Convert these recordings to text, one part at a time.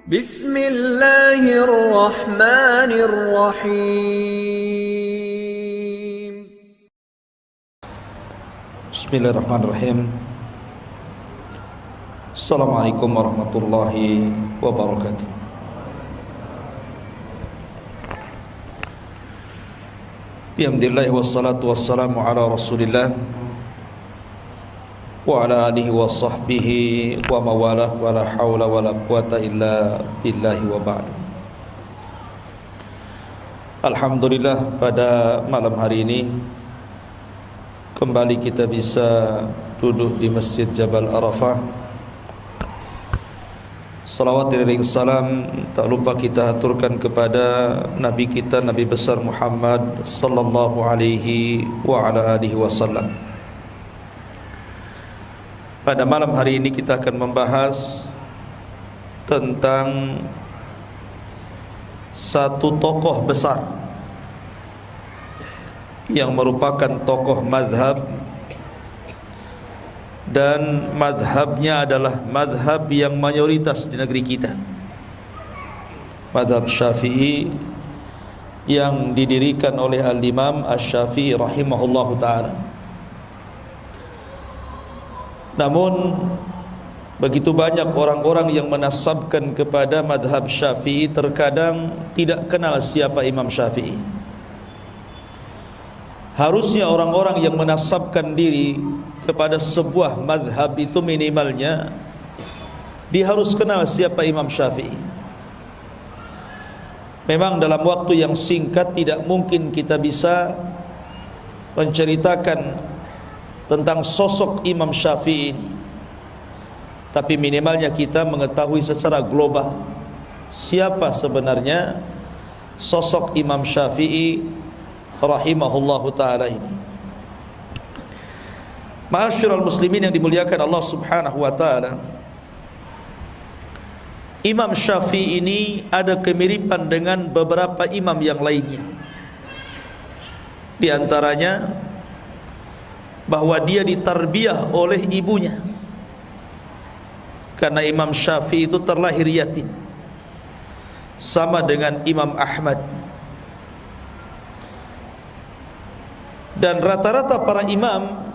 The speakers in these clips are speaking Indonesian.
Bismillahirrahmanirrahim. Bismillahirrahmanirrahim. Assalamualaikum warahmatullahi wabarakatuh. Alhamdulillah wassalatu wassalamu ala Rasulillah wa ala alihi wa sahbihi wa mawalah wa la hawla wa la quwata illa billahi wa ba'du. Alhamdulillah, pada malam hari ini kembali kita bisa duduk di Masjid Jabal Arafah. Salawat dan salam tak lupa kita aturkan kepada Nabi kita, Nabi besar Muhammad sallallahu alaihi wa ala alihi wasallam. Pada malam hari ini kita akan membahas tentang satu tokoh besar yang merupakan tokoh madhab, dan madhabnya adalah madhab yang mayoritas di negeri kita, madhab Syafi'i, yang didirikan oleh Al-Imam Asy-Syafi'i rahimahullahu ta'ala. Namun begitu banyak orang-orang yang menasabkan kepada madhab Syafi'i, terkadang tidak kenal siapa Imam Syafi'i. Harusnya orang-orang yang menasabkan diri kepada sebuah madhab itu minimalnya dia harus kenal siapa Imam Syafi'i. Memang dalam waktu yang singkat tidak mungkin kita bisa menceritakan tentang sosok Imam Syafi'i ini, tapi minimalnya kita mengetahui secara global siapa sebenarnya sosok Imam Syafi'i rahimahullahu ta'ala ini. Ma'asyiral muslimin yang dimuliakan Allah subhanahu wa ta'ala, Imam Syafi'i ini ada kemiripan dengan beberapa imam yang lainnya. Di antaranya bahwa dia ditarbiyah oleh ibunya, karena Imam Syafi'i itu terlahir yatim, sama dengan Imam Ahmad. Dan rata-rata para imam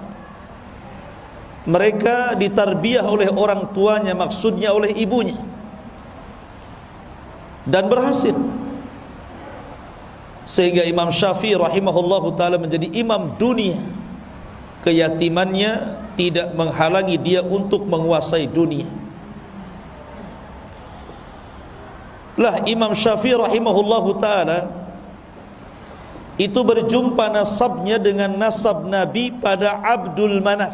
mereka ditarbiyah oleh orang tuanya, maksudnya oleh ibunya, dan berhasil, sehingga Imam Syafi'i rahimahullahu ta'ala menjadi imam dunia. Keyatimannya tidak menghalangi dia untuk menguasai dunia. Lah Imam Syafi'i rahimahullahu ta'ala itu berjumpa nasabnya dengan nasab Nabi pada Abdul Manaf.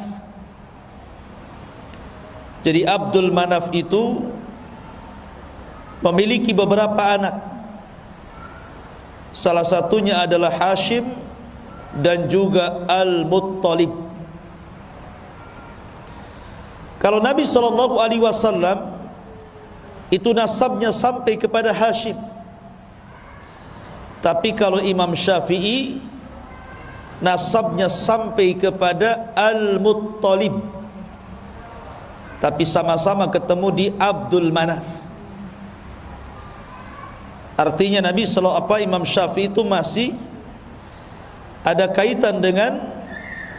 Jadi Abdul Manaf itu memiliki beberapa anak. Salah satunya adalah Hashim dan juga Al-Muttalib. Kalau Nabi SAW itu nasabnya sampai kepada Hashim, tapi kalau Imam Syafi'i nasabnya sampai kepada Al-Muttalib, tapi sama-sama ketemu di Abdul Manaf. Artinya Imam Syafi'i itu masih ada kaitan dengan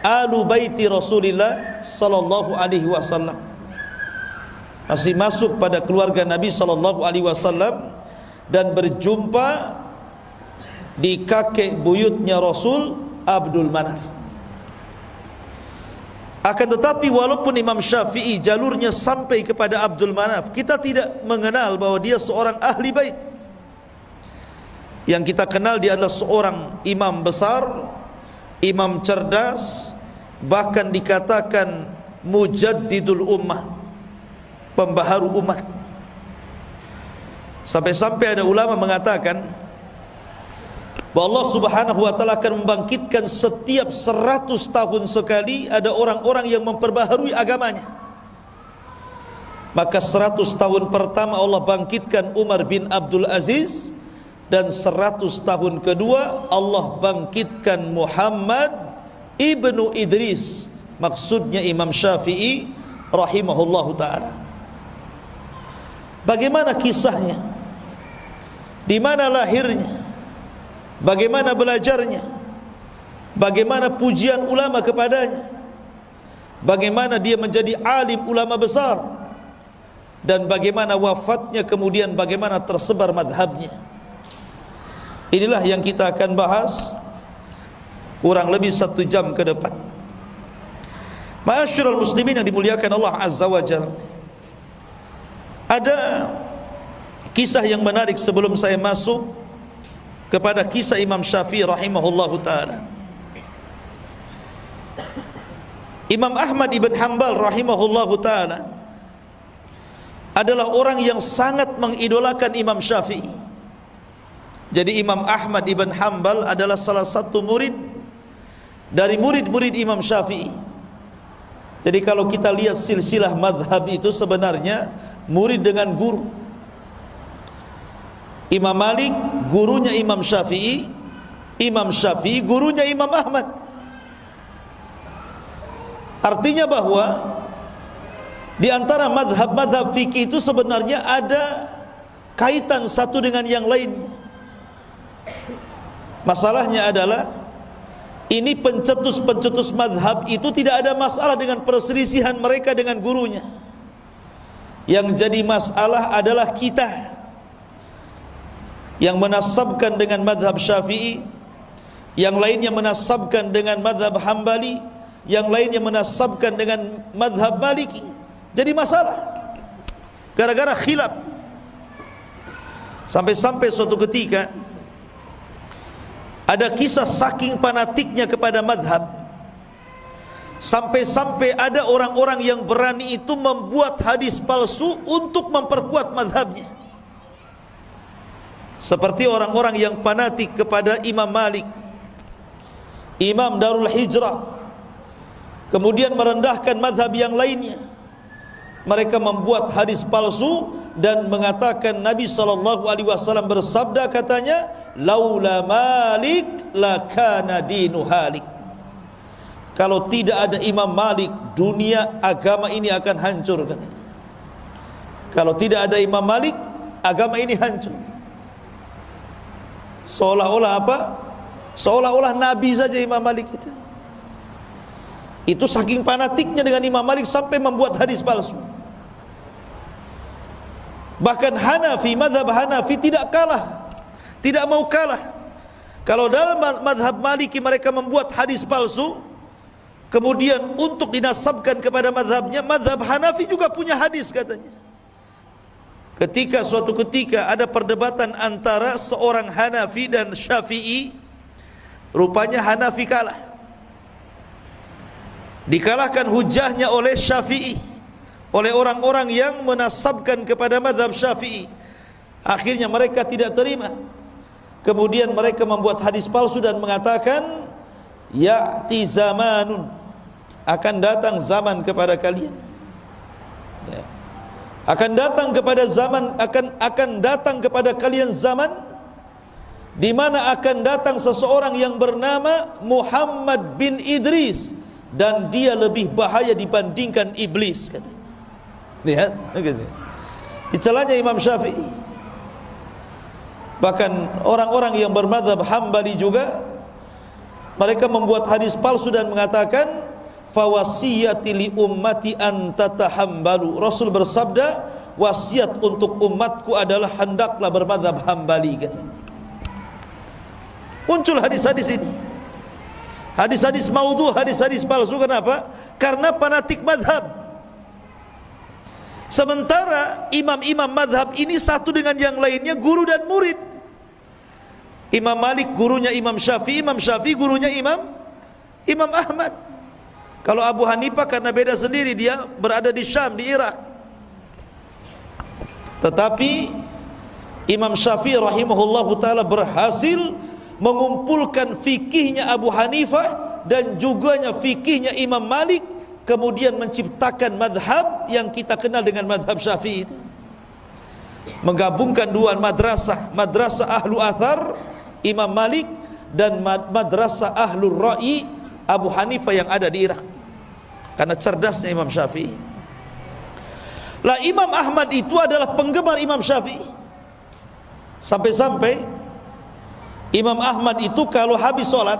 Alu Baiti Rasulillah sallallahu alaihi wasallam, masih masuk pada keluarga Nabi sallallahu alaihi wasallam, dan berjumpa di kakek buyutnya Rasul, Abdul Manaf. Akan tetapi walaupun Imam Syafi'i jalurnya sampai kepada Abdul Manaf, kita tidak mengenal bahwa dia seorang ahli bait. Yang kita kenal dia adalah seorang imam besar, imam cerdas, bahkan dikatakan mujaddidul ummah, pembaharu umat. Sampai-sampai ada ulama mengatakan bahwa Allah subhanahu wa ta'ala akan membangkitkan setiap 100 tahun sekali ada orang-orang yang memperbaharui agamanya. Maka 100 tahun pertama Allah bangkitkan Umar bin Abdul Aziz, dan 100 tahun kedua Allah bangkitkan Muhammad ibnu Idris, maksudnya Imam Syafi'i rahimahullahu ta'ala. bagaimana kisahnya, di mana lahirnya, bagaimana belajarnya, bagaimana pujian ulama kepadanya, bagaimana dia menjadi alim ulama besar, dan bagaimana wafatnya, kemudian bagaimana tersebar madhabnya. Inilah yang kita akan bahas kurang lebih 1 jam ke depan. Ma'asyiral muslimin yang dimuliakan Allah Azza wa Jalla, ada kisah yang menarik sebelum saya masuk kepada kisah Imam Syafi'i rahimahullahu ta'ala. Imam Ahmad ibn Hanbal rahimahullahu ta'ala adalah orang yang sangat mengidolakan Imam Syafi'i. Jadi Imam Ahmad ibn Hanbal adalah salah satu murid dari murid-murid Imam Syafi'i. Jadi kalau kita lihat silsilah madhab itu sebenarnya murid dengan guru. Imam Malik gurunya Imam Syafi'i, Imam Syafi'i gurunya Imam Ahmad. Artinya bahwa di antara madhab-madhab fikih itu sebenarnya ada kaitan satu dengan yang lainnya. Masalahnya adalah ini pencetus-pencetus madhab itu tidak ada masalah dengan perselisihan mereka dengan gurunya. Yang jadi masalah adalah kita yang menasabkan dengan madhab Syafi'i, yang lainnya menasabkan dengan madhab Hambali, yang lainnya menasabkan dengan madhab Maliki. Jadi masalah gara-gara khilaf. Sampai-sampai suatu ketika ada kisah saking fanatiknya kepada madhab, sampai-sampai ada orang-orang yang berani itu membuat hadis palsu untuk memperkuat madhabnya. Seperti orang-orang yang fanatik kepada Imam Malik, Imam Darul Hijrah, kemudian merendahkan madhab yang lainnya. Mereka membuat hadis palsu dan mengatakan Nabi SAW bersabda, katanya, laula Malik lakana dinu halik. Kalau tidak ada Imam Malik, dunia agama ini akan hancur, katanya. Kalau tidak ada Imam Malik, agama ini hancur. Seolah-olah apa? Seolah-olah Nabi saja Imam Malik itu. Itu saking fanatiknya dengan Imam Malik sampai membuat hadis palsu. Bahkan Hanafi, madhab Hanafi tidak kalah, tidak mau kalah. Kalau dalam madhab Maliki mereka membuat hadis palsu, kemudian untuk dinasabkan kepada madhabnya, madhab Hanafi juga punya hadis, katanya. Ketika suatu ketika ada perdebatan antara seorang Hanafi dan Syafi'i, rupanya Hanafi kalah. Dikalahkan hujahnya oleh Syafi'i, oleh orang-orang yang menasabkan kepada madhab Syafi'i. Akhirnya mereka tidak terima. Kemudian mereka membuat hadis palsu dan mengatakan, ya'ti zamanun, akan datang zaman kepada kalian, ya. Akan datang kepada zaman, akan datang kepada kalian zaman di mana akan datang seseorang yang bernama Muhammad bin Idris, dan dia lebih bahaya dibandingkan iblis, katanya. Lihat, dicelanya Imam Syafi'i. Bahkan orang-orang yang bermadhab Hambali juga, mereka membuat hadis palsu dan mengatakan, fawasiyati li ummati an tatahambalu. Rasul bersabda, wasiat untuk umatku adalah hendaklah bermadhab Hambali, katanya. Muncul hadis-hadis ini, hadis-hadis maudhu, hadis-hadis palsu. Kenapa? Karena fanatik madhab. Sementara imam-imam madhab ini satu dengan yang lainnya guru dan murid. Imam Malik gurunya Imam Syafi'i, Imam Syafi'i gurunya Imam Ahmad. Kalau Abu Hanifah karena beda sendiri, dia berada di Syam, di Irak. Tetapi Imam Syafi'i rahimahullahu ta'ala berhasil mengumpulkan fikihnya Abu Hanifah dan juga fikihnya Imam Malik, kemudian menciptakan madhab yang kita kenal dengan madhab Syafi'i itu. Menggabungkan dua madrasah, madrasah ahlu athar Imam Malik dan madrasah ahlul ra'i Abu Hanifah yang ada di Irak. Karena cerdasnya Imam Syafi'i. Lah Imam Ahmad itu adalah penggemar Imam Syafi'i. Sampai-sampai Imam Ahmad itu kalau habis sholat,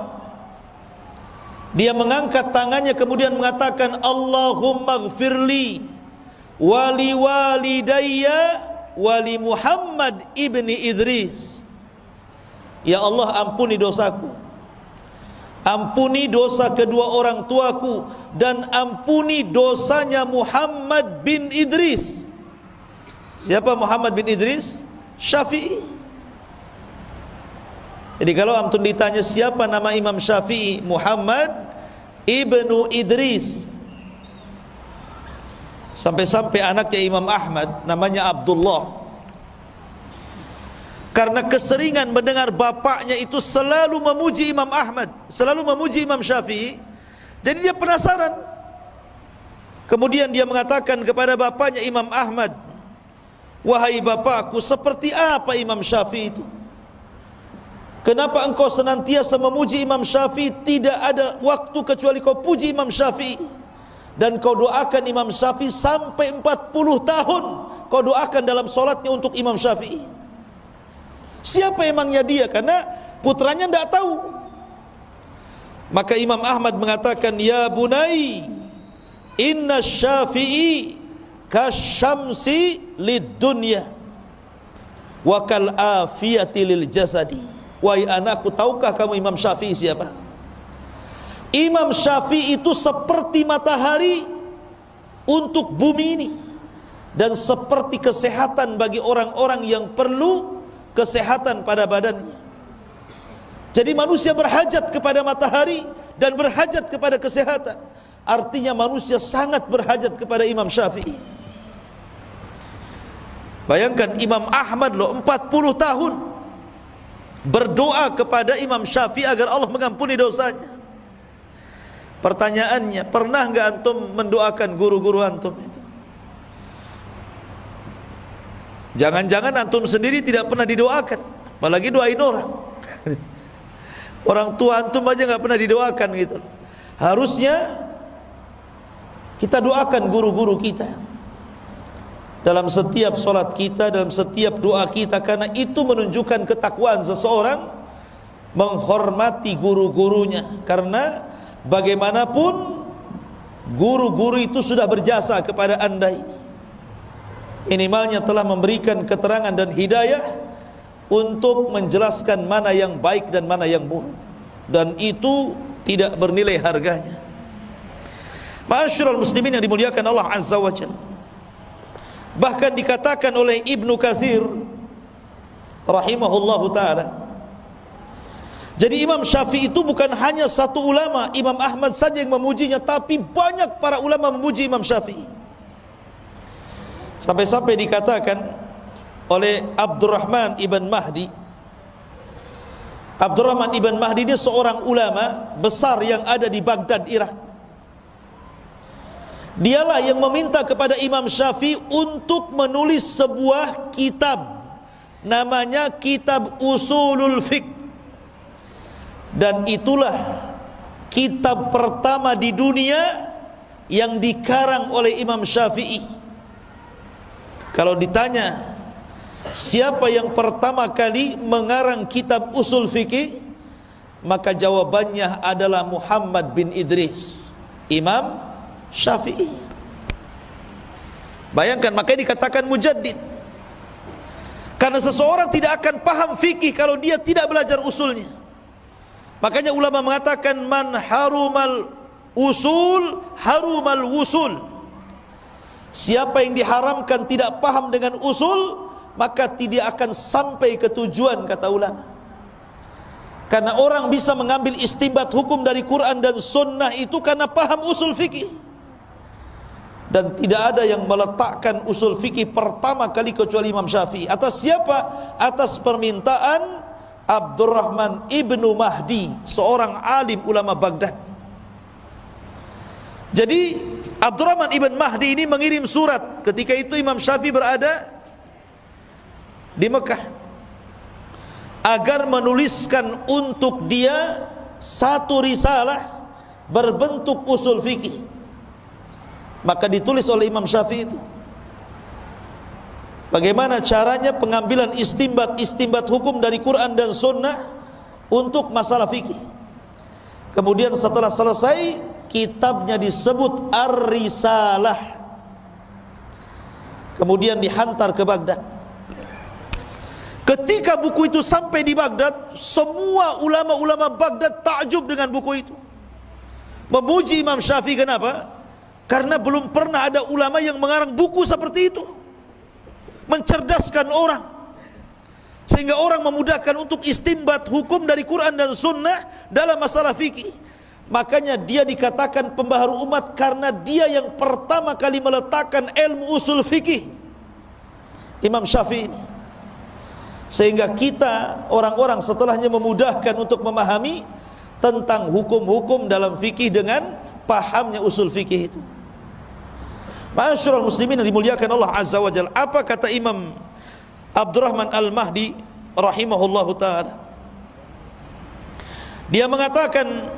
dia mengangkat tangannya kemudian mengatakan, Allahumma gfirli wali walidayya wali Muhammad ibni Idris. Ya Allah, ampuni dosaku, ampuni dosa kedua orang tuaku, dan ampuni dosanya Muhammad bin Idris. Siapa Muhammad bin Idris? Syafi'i. Jadi kalau antum ditanya siapa nama Imam Syafi'i, Muhammad ibnu Idris. Sampai-sampai anaknya Imam Ahmad namanya Abdullah, karena keseringan mendengar bapaknya itu selalu memuji Imam Ahmad, selalu memuji Imam Syafi'i, jadi dia penasaran. Kemudian dia mengatakan kepada bapaknya Imam Ahmad, wahai bapakku, seperti apa Imam Syafi'i itu? Kenapa engkau senantiasa memuji Imam Syafi'i? Tidak ada waktu kecuali kau puji Imam Syafi'i, dan kau doakan Imam Syafi'i sampai 40 tahun kau doakan dalam solatnya untuk Imam Syafi'i. Siapa emangnya dia? Karena putranya tidak tahu. Maka Imam Ahmad mengatakan, ya bunai, inna Syafi'i kasyamsi lid dunya wa kal afiyati lil jasadi. Wahai anakku, tahukah kamu Imam Syafi'i siapa? Imam Syafi'i itu seperti matahari untuk bumi ini, dan seperti kesehatan bagi orang-orang yang perlu kesehatan pada badannya. Jadi manusia berhajat kepada matahari dan berhajat kepada kesehatan. Artinya manusia sangat berhajat kepada Imam Syafi'i. Bayangkan Imam Ahmad loh 40 tahun berdoa kepada Imam Syafi'i agar Allah mengampuni dosanya. Pertanyaannya, pernah enggak antum mendoakan guru-guru antum itu? Jangan-jangan antum sendiri tidak pernah didoakan, apalagi doain orang. Orang tua antum aja enggak pernah didoakan gitu. Harusnya kita doakan guru-guru kita dalam setiap solat kita, dalam setiap doa kita, karena itu menunjukkan ketakwaan seseorang menghormati guru-gurunya. Karena bagaimanapun guru-guru itu sudah berjasa kepada anda ini, minimalnya telah memberikan keterangan dan hidayah untuk menjelaskan mana yang baik dan mana yang buruk, dan itu tidak bernilai harganya. Ma'asyiral muslimin yang dimuliakan Allah Azza wa Jalla, bahkan dikatakan oleh Ibnu Katsir rahimahullahu ta'ala, jadi Imam Syafi'i itu bukan hanya satu ulama, Imam Ahmad saja yang memujinya, tapi banyak para ulama memuji Imam Syafi'i. Sampai-sampai dikatakan oleh Abdurrahman ibn Mahdi. Abdurrahman ibn Mahdi ini seorang ulama besar yang ada di Baghdad, Irak. Dialah yang meminta kepada Imam Syafi'i untuk menulis sebuah kitab, namanya Kitab Usulul Fiqh. Dan itulah kitab pertama di dunia yang dikarang oleh Imam Syafi'i. Kalau ditanya siapa yang pertama kali mengarang kitab usul fikih, maka jawabannya adalah Muhammad bin Idris, Imam Syafi'i. Bayangkan, makanya dikatakan mujaddid. Karena seseorang tidak akan paham fikih kalau dia tidak belajar usulnya. Makanya ulama mengatakan, man harumal usul harumal wusul. Siapa yang diharamkan tidak paham dengan usul, maka tidak akan sampai ke tujuan, kata ulama. Karena orang bisa mengambil istinbat hukum dari Quran dan sunnah itu karena paham usul fikih. Dan tidak ada yang meletakkan usul fikih pertama kali kecuali Imam Syafi'i. Atas siapa? Atas permintaan Abdurrahman ibnu Mahdi, seorang alim ulama Baghdad. Jadi Abdurrahman ibn Mahdi ini mengirim surat. Ketika itu Imam Syafi'i berada di Mekah, agar menuliskan untuk dia satu risalah berbentuk usul fikih. Maka ditulis oleh Imam Syafi'i itu. Bagaimana caranya pengambilan istimbat hukum dari Quran dan Sunnah untuk masalah fikih. Kemudian setelah selesai, kitabnya disebut Ar-Risalah. Kemudian dihantar ke Baghdad. Ketika buku itu sampai di Baghdad, semua ulama-ulama Baghdad takjub dengan buku itu, memuji Imam Syafi'i. Kenapa? Karena belum pernah ada ulama yang mengarang buku seperti itu, mencerdaskan orang, sehingga orang memudahkan untuk istimbat hukum dari Quran dan Sunnah dalam masalah fikih. Makanya dia dikatakan pembaharu umat karena dia yang pertama kali meletakkan ilmu usul fikih, Imam Syafi'i ini. Sehingga kita orang-orang setelahnya memudahkan untuk memahami tentang hukum-hukum dalam fikih dengan pahamnya usul fikih itu. Ma'asyiral muslimin yang dimuliakan Allah Azza wa Jalla, apa kata Imam Abdurrahman Al-Mahdi rahimahullahu ta'ala? Dia mengatakan,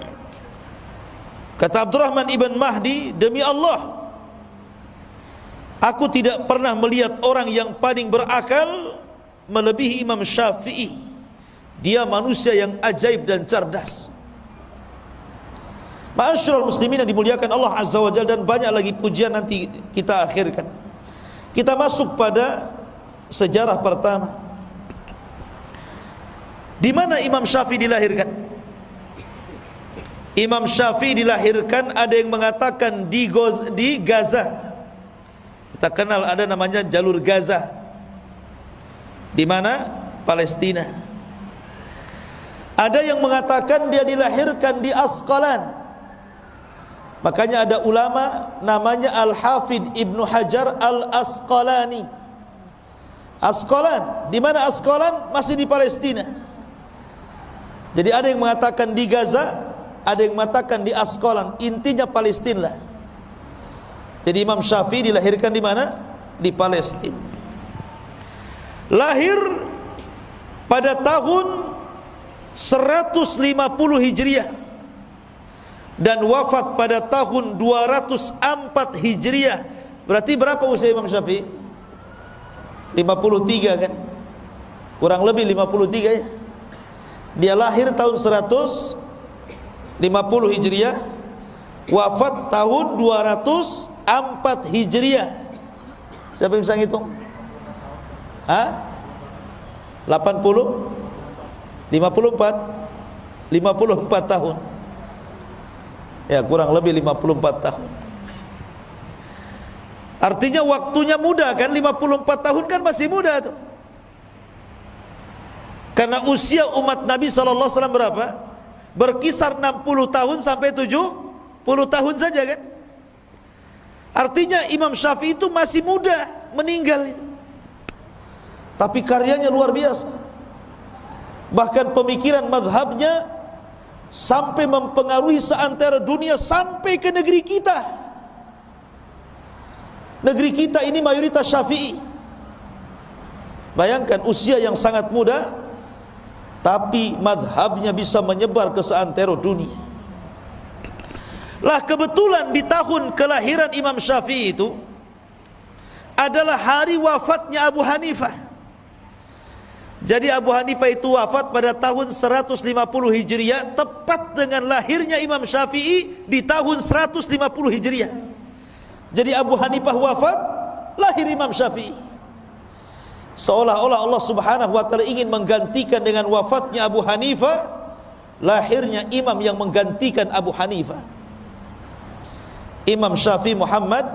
kata Abdurrahman ibn Mahdi, demi Allah, aku tidak pernah melihat orang yang paling berakal melebihi Imam Syafi'i. Dia manusia yang ajaib dan cerdas. Ma'asyiral muslimin yang dimuliakan Allah Azza wa Jalla, dan banyak lagi pujian nanti kita akhirkan. Kita masuk pada sejarah pertama. Di mana Imam Syafi'i dilahirkan? Imam Syafi'i dilahirkan, ada yang mengatakan di Gaza. Kita kenal ada namanya jalur Gaza. Di mana? Palestina. Ada yang mengatakan dia dilahirkan di Asqalan. Makanya ada ulama namanya Al-Hafidh Ibnu Hajar Al-Asqalani. Asqalan, di mana Asqalan? Masih di Palestina. Jadi ada yang mengatakan di Gaza, ada yang mengatakan di Asqalan, intinya Palestina lah. Jadi Imam Syafi'i dilahirkan di mana? Di Palestina. Lahir pada tahun 150 Hijriah dan wafat pada tahun 204 Hijriah. Berarti berapa usia Imam Syafi'i? 53 kan? Kurang lebih 53 ya. Dia lahir tahun 150 Hijriah, wafat tahun 204 Hijriah. Siapa yang bisa ngitung? 80? 54? 54 tahun. Ya, kurang lebih 54 tahun. Artinya waktunya muda kan, 54 tahun kan masih muda tuh. Karena usia umat Nabi SAW berapa? Berkisar 60 tahun sampai 70 tahun saja kan. Artinya Imam Syafi'i itu masih muda meninggal itu. Tapi karyanya luar biasa. Bahkan pemikiran madhabnya sampai mempengaruhi seantero dunia, sampai ke negeri kita. Negeri kita ini mayoritas Syafi'i. Bayangkan usia yang sangat muda, tapi madhabnya bisa menyebar ke seantero dunia. Lah kebetulan di tahun kelahiran Imam Syafi'i itu adalah hari wafatnya Abu Hanifah. Jadi Abu Hanifah itu wafat pada tahun 150 Hijriah, tepat dengan lahirnya Imam Syafi'i di tahun 150 Hijriah. Jadi Abu Hanifah wafat, lahir Imam Syafi'i. Seolah-olah Allah Subhanahu wa ta'ala ingin menggantikan dengan wafatnya Abu Hanifah, lahirnya imam yang menggantikan Abu Hanifah, Imam Syafi'i Muhammad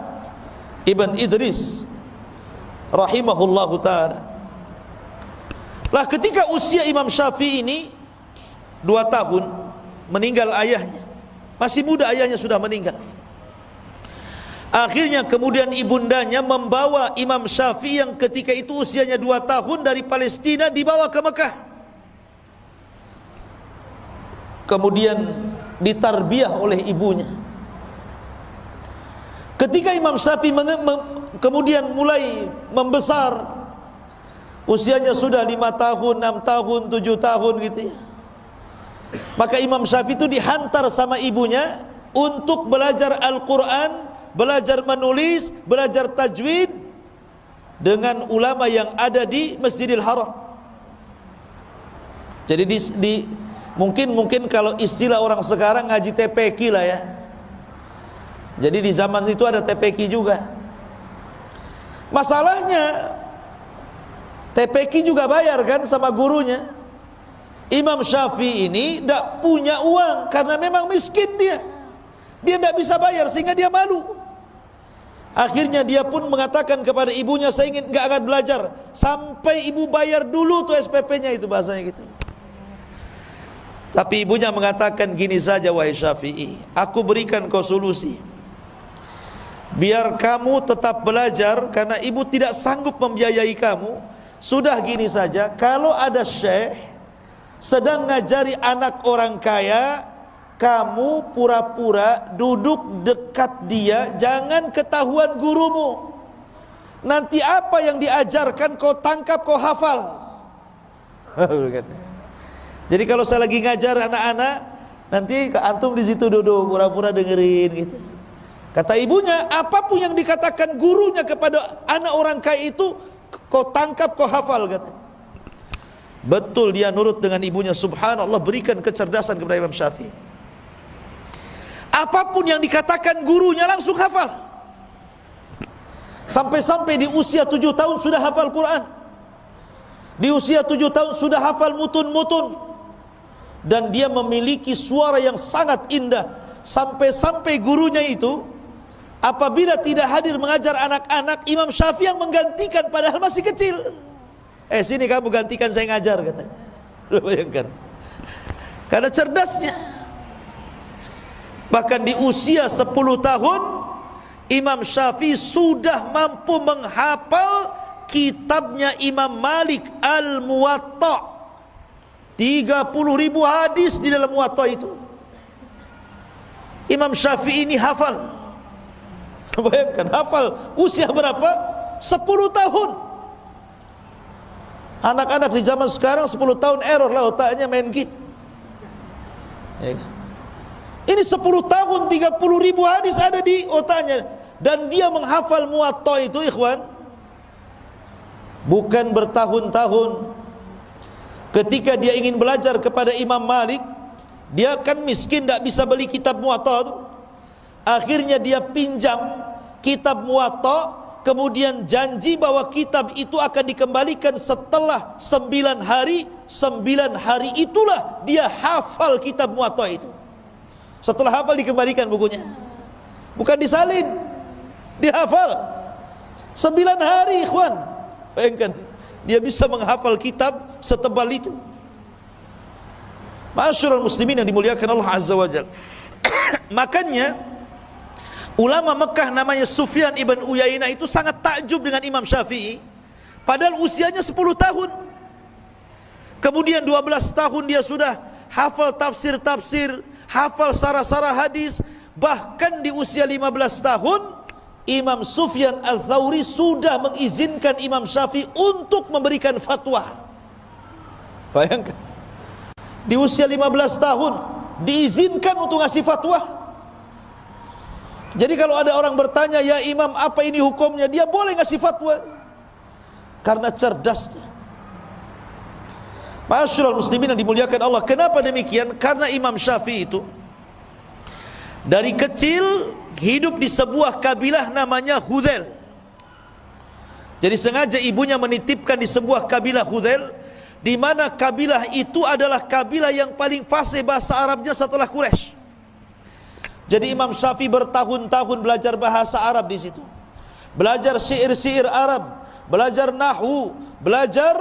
Ibn Idris rahimahullahu ta'ala. Lah ketika usia Imam Syafi'i ini 2 tahun, meninggal ayahnya. Masih muda ayahnya sudah meninggal. Akhirnya kemudian ibundanya membawa Imam Syafi'i yang ketika itu usianya 2 tahun dari Palestina, dibawa ke Mekah. Kemudian ditarbiyah oleh ibunya. Ketika Imam Syafi'i kemudian mulai membesar, usianya sudah 5 tahun, 6 tahun, 7 tahun gitu ya, maka Imam Syafi'i itu dihantar sama ibunya untuk belajar Al-Quran, belajar menulis, belajar tajwid dengan ulama yang ada di Masjidil Haram. Jadi mungkin kalau istilah orang sekarang ngaji TPQ lah ya. Jadi di zaman itu ada TPQ juga. Masalahnya TPQ juga bayar kan sama gurunya. Imam Syafi'i ini tidak punya uang karena memang miskin dia. Dia tidak bisa bayar sehingga dia malu. Akhirnya dia pun mengatakan kepada ibunya, saya ingin nggak akan belajar sampai ibu bayar dulu tuh SPP-nya, itu bahasanya gitu. Tapi ibunya mengatakan, gini saja wahai Syafi'i, aku berikan kau solusi. Biar kamu tetap belajar karena ibu tidak sanggup membiayai kamu. Sudah gini saja, kalau ada syekh sedang ngajari anak orang kaya, kamu pura-pura duduk dekat dia, jangan ketahuan gurumu. Nanti apa yang diajarkan kau tangkap, kau hafal. Jadi kalau saya lagi ngajar anak-anak, nanti antum di situ duduk pura-pura dengerin gitu. Kata ibunya, apapun yang dikatakan gurunya kepada anak orang kaya itu, kau tangkap, kau hafal katanya. Betul dia nurut dengan ibunya. Subhanallah, berikan kecerdasan kepada Imam Syafi'i. Apapun yang dikatakan gurunya langsung hafal. Sampai-sampai di usia 7 tahun sudah hafal Quran. Di usia 7 tahun sudah hafal mutun-mutun. Dan dia memiliki suara yang sangat indah. Sampai-sampai gurunya itu apabila tidak hadir mengajar anak-anak, Imam Syafi'i yang menggantikan padahal masih kecil. Sini kamu gantikan saya ngajar katanya. Bayangkan. Karena cerdasnya. Bahkan di usia 10 tahun Imam Syafi'i sudah mampu menghafal kitabnya Imam Malik Al-Muwatta. 30.000 hadis di dalam Muwatta itu. Imam Syafi'i ini hafal. Bayangkan, hafal usia berapa? 10 tahun. Anak-anak di zaman sekarang 10 tahun error lah otaknya, main game. Ya kan? Ini 10 tahun 30.000 hadis ada di otaknya. Dan dia menghafal Muwatta itu, ikhwan, bukan bertahun-tahun. Ketika dia ingin belajar kepada Imam Malik, dia kan miskin, tidak bisa beli kitab Muwatta itu. Akhirnya dia pinjam kitab Muwatta, kemudian janji bahwa kitab itu akan dikembalikan setelah 9 hari. 9 hari itulah dia hafal kitab Muwatta itu. Setelah hafal dikembalikan bukunya. Bukan disalin, dihafal 9 hari, ikhwan. Bayangkan, dia bisa menghafal kitab setebal itu. Ma'asyiral muslimin yang dimuliakan Allah Azza wa Jalla. Makanya ulama Mekah namanya Sufyan ibn Uyainah itu sangat takjub dengan Imam Syafi'i. Padahal usianya 10 tahun. Kemudian 12 tahun dia sudah hafal tafsir-tafsir, hafal sarah-sarah hadis. Bahkan di usia 15 tahun Imam Sufyan Al-Thawri sudah mengizinkan Imam Syafi'i untuk memberikan fatwa. Bayangkan, di usia 15 tahun diizinkan untuk ngasih fatwa. Jadi kalau ada orang bertanya, ya Imam apa ini hukumnya, dia boleh ngasih fatwa karena cerdasnya. Ma'asyiral muslimin yang dimuliakan Allah. Kenapa demikian? Karena Imam Syafi'i itu dari kecil hidup di sebuah kabilah namanya Hudzail. Jadi sengaja ibunya menitipkan di sebuah kabilah Hudzail, di mana kabilah itu adalah kabilah yang paling fasih bahasa Arabnya setelah Quraisy. Jadi Imam Syafi'i bertahun-tahun belajar bahasa Arab di situ. Belajar syair-syair Arab, belajar nahwu, belajar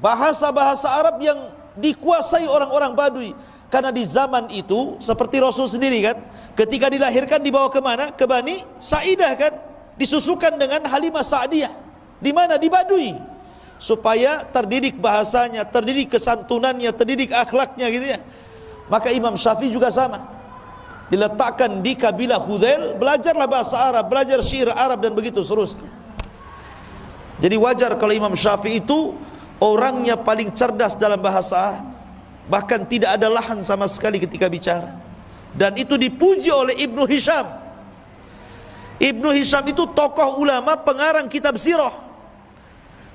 bahasa-bahasa Arab yang dikuasai orang-orang Badui. Karena di zaman itu seperti Rasul sendiri kan, ketika dilahirkan dibawa ke mana? Ke Bani Sa'idah kan, disusukan dengan Halimah Sa'diyah. Di mana? Di Badui. Supaya terdidik bahasanya, terdidik kesantunannya, terdidik akhlaknya gitu ya. Maka Imam Syafi'i juga sama. Diletakkan di kabilah Hudzail, belajarlah bahasa Arab, belajar syair Arab dan begitu seterusnya. Jadi wajar kalau Imam Syafi'i itu orangnya paling cerdas dalam bahasa Arab. Bahkan tidak ada lahan sama sekali ketika bicara. Dan itu dipuji oleh Ibnu Hisham. Ibnu Hisham itu tokoh ulama pengarang kitab sirah.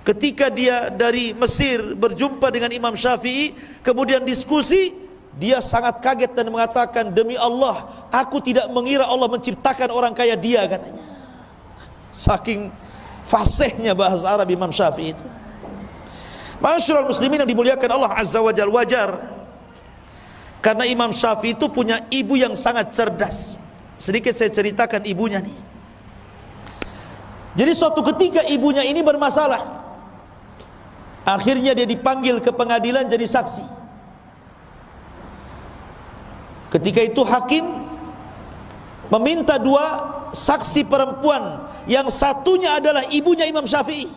ketika dia dari Mesir berjumpa dengan Imam Syafi'i, kemudian diskusi, dia sangat kaget dan mengatakan, demi Allah, aku tidak mengira Allah menciptakan orang kaya dia, katanya. Saking fasihnya bahasa Arab Imam Syafi'i itu. Ma'asyiral muslimin yang dimuliakan Allah Azza wa Jalla, wajar karena Imam Syafi'i itu punya ibu yang sangat cerdas. Sedikit saya ceritakan ibunya nih. Jadi suatu ketika ibunya ini bermasalah. Akhirnya dia dipanggil ke pengadilan jadi saksi. Ketika itu hakim meminta 2 saksi perempuan, yang satunya adalah ibunya Imam Syafi'i.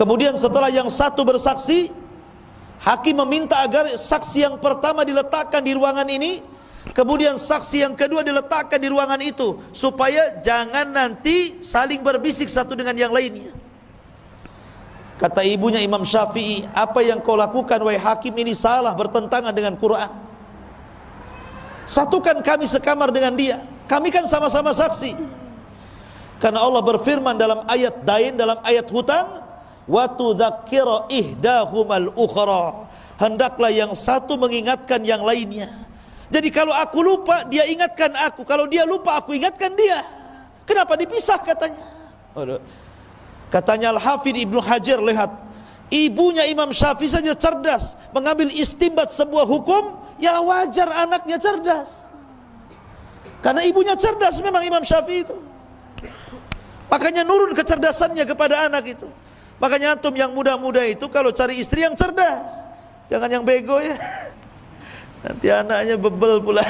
Kemudian setelah yang satu bersaksi, hakim meminta agar saksi yang pertama diletakkan di ruangan ini, kemudian saksi yang kedua diletakkan di ruangan itu, supaya jangan nanti saling berbisik satu dengan yang lainnya. Kata ibunya Imam Syafi'i, apa yang kau lakukan wahai hakim ini salah, bertentangan dengan Quran. Satukan kami sekamar dengan dia, kami kan sama-sama saksi. Karena Allah berfirman dalam ayat dain, dalam ayat hutang, wa tudzakkira ihdahumal ukhra, hendaklah yang satu mengingatkan yang lainnya. Jadi kalau aku lupa, dia ingatkan aku, kalau dia lupa, aku ingatkan dia. Kenapa dipisah, katanya. Katanya Al-Hafidh Ibnu Hajar, lihat, ibunya Imam Syafi'i saja cerdas mengambil istimbat sebuah hukum, ya wajar anaknya cerdas. Karena ibunya cerdas memang Imam Syafi'i itu. Makanya nurun kecerdasannya kepada anak itu. Makanya antum yang muda-muda itu kalau cari istri yang cerdas, jangan yang bego ya. Nanti anaknya bebel pula.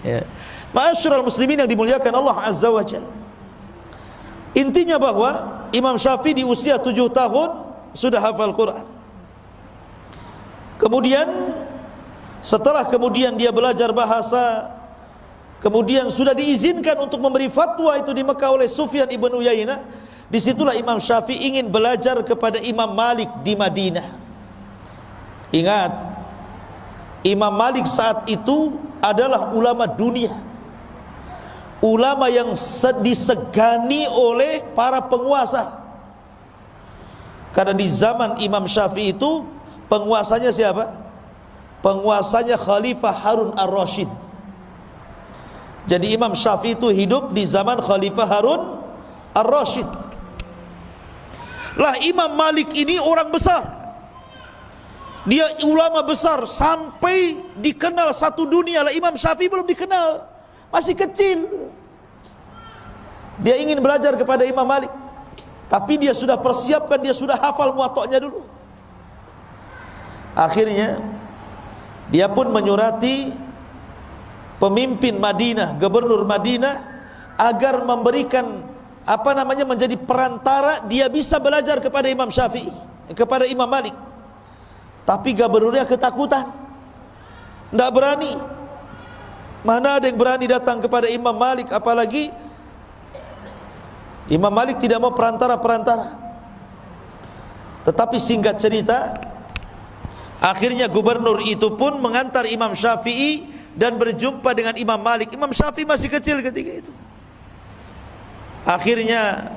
Ya. Ma'asyiral muslimin yang dimuliakan Allah Azza wa Jalla. Intinya bahwa Imam Syafi'i di usia 7 tahun sudah hafal Quran. Kemudian setelah kemudian dia belajar bahasa, kemudian sudah diizinkan untuk memberi fatwa itu di Mekah oleh Sufyan ibn Uyainah. Disitulah Imam Syafi'i ingin belajar kepada Imam Malik di Madinah. Ingat, Imam Malik saat itu adalah ulama dunia, ulama yang disegani oleh para penguasa. Karena di zaman Imam Syafi'i itu penguasanya siapa? Penguasanya Khalifah Harun ar-Rasyid. Jadi Imam Syafi'i itu hidup di zaman Khalifah Harun ar-Rasyid. Lah Imam Malik ini orang besar, dia ulama besar sampai dikenal satu dunia. Lah Imam Syafi'i belum dikenal, masih kecil. Dia ingin belajar kepada Imam Malik, tapi dia sudah persiapkan, dia sudah hafal muwatta'nya dulu. Akhirnya dia pun menyurati pemimpin Madinah, gubernur Madinah, agar memberikan menjadi perantara dia bisa belajar kepada Imam Syafi'i, kepada Imam Malik. Tapi gubernurnya ketakutan, tidak berani. Mana ada yang berani datang kepada Imam Malik, apalagi Imam Malik tidak mau perantara-perantara. Tetapi singkat cerita, akhirnya gubernur itu pun mengantar Imam Syafi'i dan berjumpa dengan Imam Malik. Imam Syafi'i masih kecil ketika itu. Akhirnya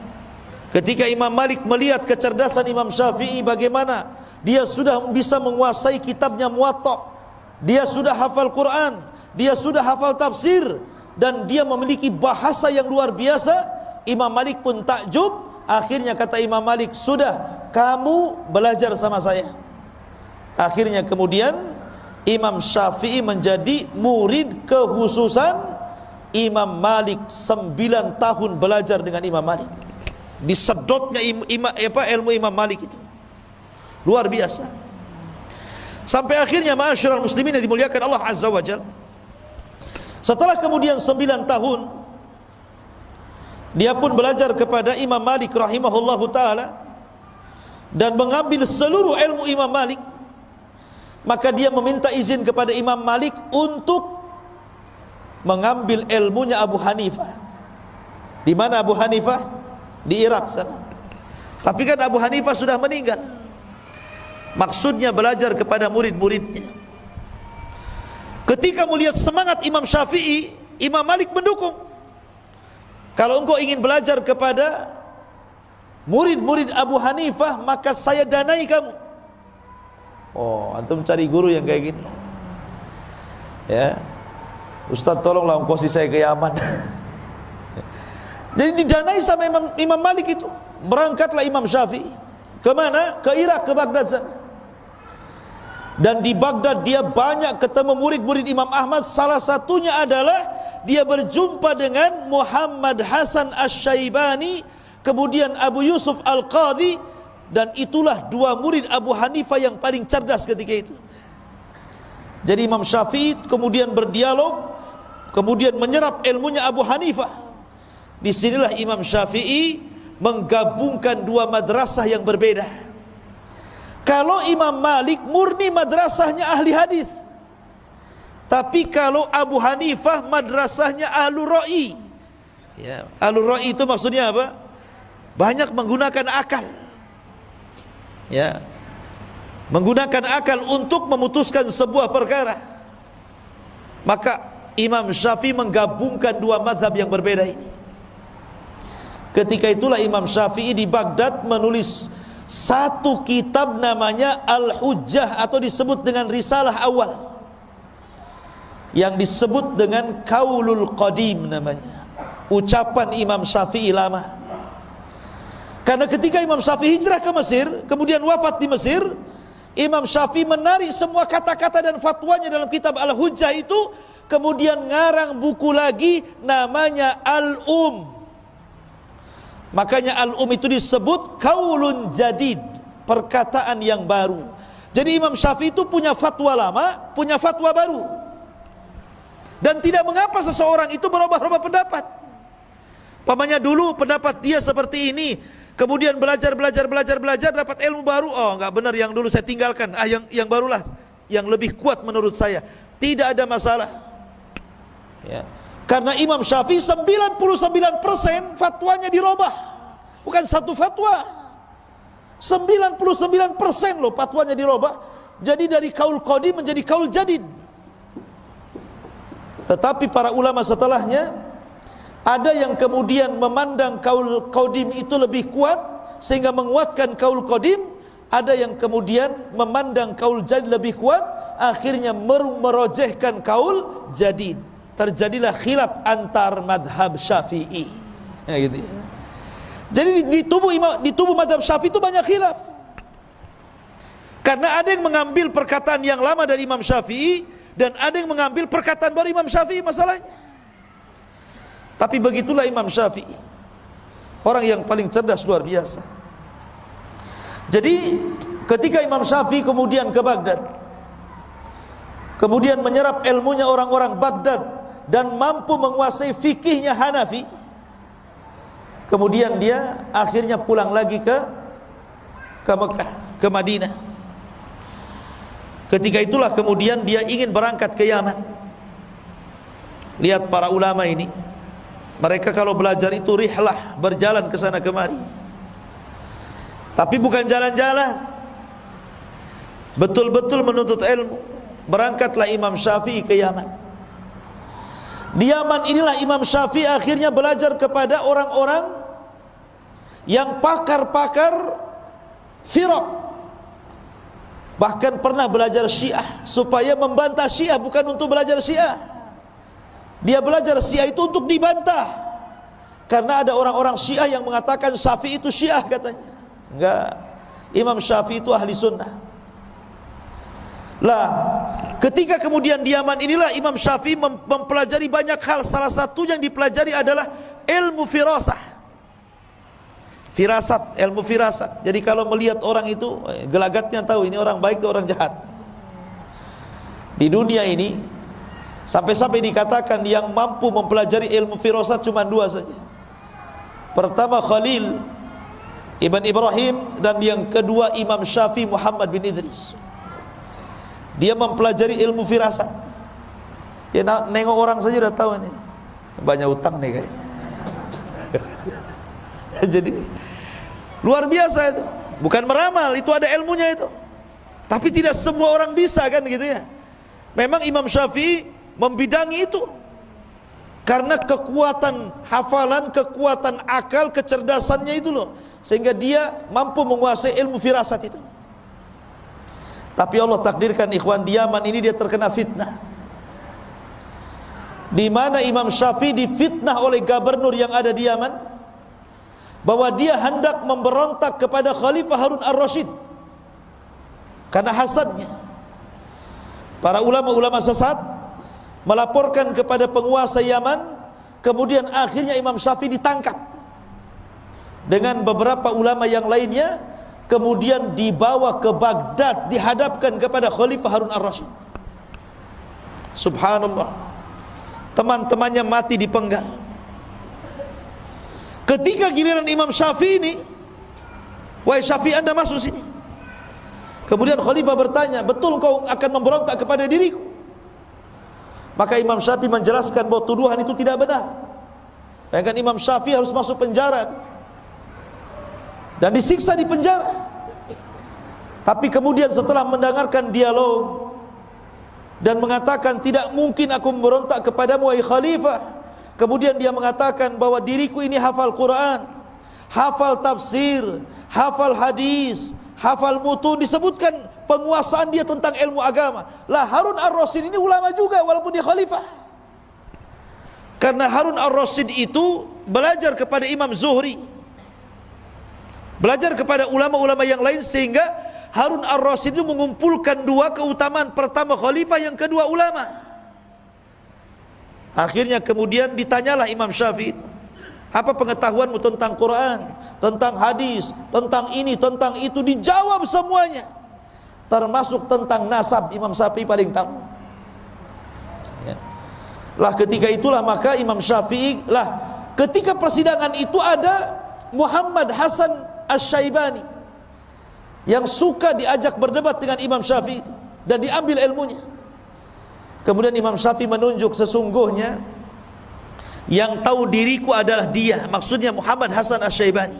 ketika Imam Malik melihat kecerdasan Imam Syafi'i, bagaimana dia sudah bisa menguasai kitabnya Muwatta', dia sudah hafal Quran, dia sudah hafal tafsir, dan dia memiliki bahasa yang luar biasa, Imam Malik pun takjub. Akhirnya kata Imam Malik, sudah, kamu belajar sama saya. Akhirnya kemudian Imam Syafi'i menjadi murid kekhususan Imam Malik. 9 tahun belajar dengan Imam Malik. Disedotnya ilmu Imam Malik itu luar biasa. Sampai akhirnya ma'asyiral muslimin yang dimuliakan Allah Azza wa Jalla, setelah kemudian 9 tahun dia pun belajar kepada Imam Malik rahimahullahu ta'ala dan mengambil seluruh ilmu Imam Malik. Maka dia meminta izin kepada Imam Malik untuk mengambil ilmunya Abu Hanifah. Di mana Abu Hanifah? Di Irak sana. Tapi kan Abu Hanifah sudah meninggal. Maksudnya belajar kepada murid-muridnya. Ketika melihat semangat Imam Syafi'i, Imam Malik mendukung. Kalau engkau ingin belajar kepada murid-murid Abu Hanifah, maka saya danai kamu. Oh, antum cari guru yang kayak gini. Ya, Ustaz tolonglah ongkosi saya ke Yaman. Jadi didanai sama Imam Malik itu. Berangkatlah Imam Syafi'i. Kemana? Ke Irak, ke Baghdad sana. Dan di Baghdad dia banyak ketemu murid-murid Imam Ahmad. Salah satunya adalah dia berjumpa dengan Muhammad Hasan Asy-Syaibani, kemudian Abu Yusuf Al-Qadhi, dan itulah dua murid Abu Hanifah yang paling cerdas ketika itu. Jadi Imam Syafi'i kemudian berdialog, kemudian menyerap ilmunya Abu Hanifah. Disinilah Imam Syafi'i menggabungkan dua madrasah yang berbeda. Kalau Imam Malik murni madrasahnya ahli hadis, tapi kalau Abu Hanifah madrasahnya ahlur ra'i. Ya, ahlur ra'i itu maksudnya apa? Banyak menggunakan akal. Ya, menggunakan akal untuk memutuskan sebuah perkara. Maka Imam Syafi'i menggabungkan dua mazhab yang berbeda ini. Ketika itulah Imam Syafi'i di Baghdad menulis satu kitab namanya Al-Hujjah, atau disebut dengan Risalah Awal, yang disebut dengan Qaulul Qadim namanya, ucapan Imam Syafi'i lama. Karena ketika Imam Syafi'i hijrah ke Mesir, kemudian wafat di Mesir, Imam Syafi'i menarik semua kata-kata dan fatwanya dalam kitab Al-Hujjah itu, kemudian ngarang buku lagi namanya Al-Um. Makanya Al-Um itu disebut Qaulun Jadid, perkataan yang baru. Jadi Imam Syafi'i itu punya fatwa lama, punya fatwa baru. Dan tidak mengapa seseorang itu berubah-ubah pendapat. Pamannya dulu pendapat dia seperti ini, kemudian belajar dapat ilmu baru. Oh, enggak benar yang dulu saya tinggalkan. Yang barulah yang lebih kuat menurut saya. Tidak ada masalah. Ya. Karena Imam Syafi'i 99% fatwanya dirubah. Bukan satu fatwa. 99% loh fatwanya dirubah. Jadi dari kaul qadim menjadi kaul jadid. Tetapi para ulama setelahnya ada yang kemudian memandang kaul qadim itu lebih kuat sehingga menguatkan kaul qadim, ada yang kemudian memandang kaul jadid lebih kuat, akhirnya merojehkan kaul jadid. Terjadilah khilaf antar madhab Syafi'i. Ya, gitu ya. Jadi di tubuh madhab Syafi'i itu banyak khilaf. Karena ada yang mengambil perkataan yang lama dari Imam Syafi'i, dan ada yang mengambil perkataan baru Imam Syafi'i masalahnya. Tapi begitulah Imam Syafi'i, orang yang paling cerdas luar biasa. Jadi ketika Imam Syafi'i kemudian ke Baghdad, kemudian menyerap ilmunya orang-orang Baghdad dan mampu menguasai fikihnya Hanafi, kemudian dia akhirnya pulang lagi ke Mekah, ke Madinah. Ketika itulah kemudian dia ingin berangkat ke Yaman. Lihat para ulama ini, mereka kalau belajar itu rihlah, berjalan ke sana kemari. Tapi bukan jalan-jalan, betul-betul menuntut ilmu. Berangkatlah Imam Syafi'i ke Yaman. Di Yaman inilah Imam Syafi'i akhirnya belajar kepada orang-orang yang pakar-pakar firaq. Bahkan pernah belajar Syiah supaya membantah Syiah, bukan untuk belajar Syiah. Dia belajar Syiah itu untuk dibantah. Karena ada orang-orang Syiah yang mengatakan Syafi'i itu Syiah katanya. Enggak. Imam Syafi'i itu ahli sunnah. Lah, ketika kemudian di Yaman inilah Imam Syafi'i mempelajari banyak hal. Salah satu yang dipelajari adalah ilmu firasah. Firasat, ilmu firasat. Jadi kalau melihat orang itu, gelagatnya tahu ini orang baik atau orang jahat. Di dunia ini sampai-sampai dikatakan yang mampu mempelajari ilmu firasat cuma dua saja. Pertama Khalil Ibn Ibrahim, dan yang kedua Imam Syafi'i Muhammad bin Idris. Dia mempelajari ilmu firasat. Dia nengok orang saja udah tahu nih, banyak utang nih kayaknya. Jadi luar biasa itu. Bukan meramal, itu ada ilmunya itu. Tapi tidak semua orang bisa kan gitu ya. Memang Imam Syafi'i membidangi itu. Karena kekuatan hafalan, kekuatan akal, kecerdasannya itu loh, sehingga dia mampu menguasai ilmu firasat itu. Tapi Allah takdirkan ikhwan, di Yaman ini dia terkena fitnah, di mana Imam Syafi'i difitnah oleh gubernur yang ada di Yaman, bahwa dia hendak memberontak kepada Khalifah Harun ar-Rasyid karena hasadnya. Para ulama-ulama sesat melaporkan kepada penguasa Yaman, kemudian akhirnya Imam Syafi'i ditangkap dengan beberapa ulama yang lainnya, kemudian dibawa ke Baghdad, dihadapkan kepada Khalifah Harun ar-Rasyid. Subhanallah, teman-temannya mati dipenggal. Ketika giliran Imam Syafi'i ini, wahai Syafi'i, Anda masuk sini. Kemudian Khalifah bertanya, betul kau akan memberontak kepada diriku? Maka Imam Syafi'i menjelaskan bahwa tuduhan itu tidak benar. Bahkan Imam Syafi'i harus masuk penjara dan disiksa di penjara. Tapi kemudian setelah mendengarkan dialog dan mengatakan, tidak mungkin aku memberontak kepadamu wahai Khalifah. Kemudian dia mengatakan bahwa diriku ini hafal Quran, hafal tafsir, hafal hadis, hafal mutun. Disebutkan penguasaan dia tentang ilmu agama. Lah, Harun ar-Rasyid ini ulama juga walaupun dia khalifah. Karena Harun ar-Rasyid itu belajar kepada Imam Zuhri, belajar kepada ulama-ulama yang lain, sehingga Harun ar-Rasyid itu mengumpulkan dua keutamaan: pertama khalifah, yang kedua ulama. Akhirnya kemudian ditanyalah Imam Syafi'i itu, apa pengetahuanmu tentang Quran, tentang hadis, tentang ini, tentang itu? Dijawab semuanya, termasuk tentang nasab. Imam Syafi'i paling tahu ya. Lah ketika itulah maka Imam Syafi'i, lah ketika persidangan itu ada Muhammad Hasan Asy-Syaibani yang suka diajak berdebat dengan Imam Syafi'i itu, dan diambil ilmunya. Kemudian Imam Syafi'i menunjuk, sesungguhnya yang tahu diriku adalah dia, maksudnya Muhammad Hasan Asy-Syaibani.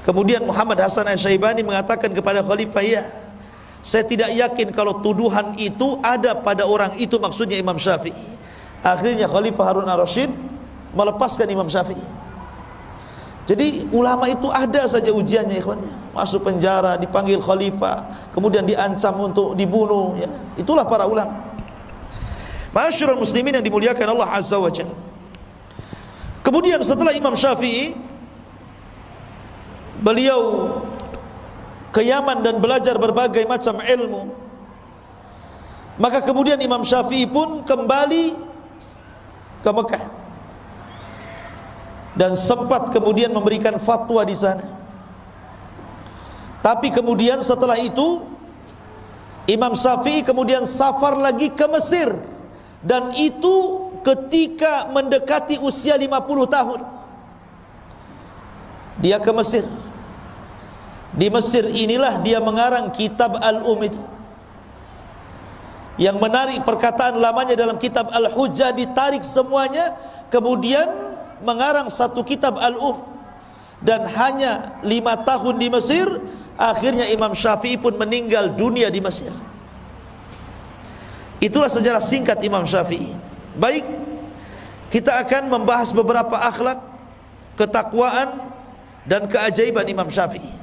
Kemudian Muhammad Hasan Asy-Syaibani mengatakan kepada Khalifah, ya, saya tidak yakin kalau tuduhan itu ada pada orang itu, maksudnya Imam Syafi'i. Akhirnya Khalifah Harun ar-Rasyid melepaskan Imam Syafi'i. Jadi ulama itu ada saja ujiannya, ikhwannya. Masuk penjara, dipanggil khalifah, kemudian diancam untuk dibunuh ya. Itulah para ulama. Ma'asyiral muslimin yang dimuliakan Allah Azza wa Jalla. Kemudian setelah Imam Syafi'i, beliau ke Yaman dan belajar berbagai macam ilmu. Maka kemudian Imam Syafi'i pun kembali ke Mekah dan sempat kemudian memberikan fatwa di sana. Tapi kemudian setelah itu Imam Syafi'i kemudian safar lagi ke Mesir, dan itu ketika mendekati usia 50 tahun. Dia ke Mesir. Di Mesir inilah dia mengarang kitab itu. Yang menarik, perkataan lamanya dalam kitab Al-Hujjah ditarik semuanya, kemudian mengarang satu kitab dan hanya 5 tahun di Mesir. Akhirnya Imam Syafi'i pun meninggal dunia di Mesir. Itulah sejarah singkat Imam Syafi'i. Baik, kita akan membahas beberapa akhlak, ketakwaan, dan keajaiban Imam Syafi'i.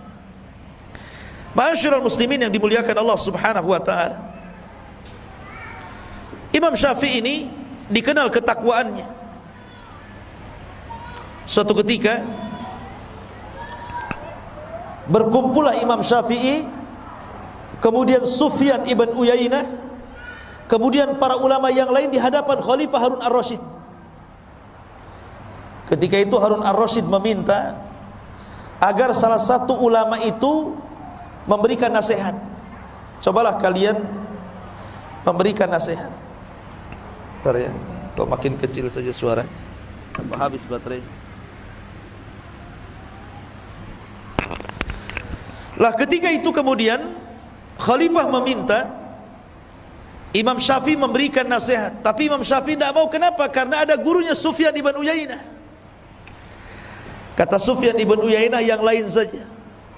Ma'asyiral muslimin yang dimuliakan Allah Subhanahu wa ta'ala, Imam Syafi'i ini dikenal ketakwaannya. Suatu ketika berkumpullah Imam Syafi'i, kemudian Sufyan ibn Uyainah, kemudian para ulama yang lain di hadapan Khalifah Harun ar-Rasyid. Ketika itu Harun ar-Rasyid meminta agar salah satu ulama itu memberikan nasihat. Cobalah kalian memberikan nasihat. Bentar ya, kok makin kecil saja suaranya, habis baterainya. Lah ketika itu kemudian Khalifah meminta Imam Syafi'i memberikan nasihat, tapi Imam Syafi'i tidak mau. Kenapa? Karena ada gurunya Sufyan ibn Uyainah. Kata Sufyan ibn Uyainah, yang lain saja.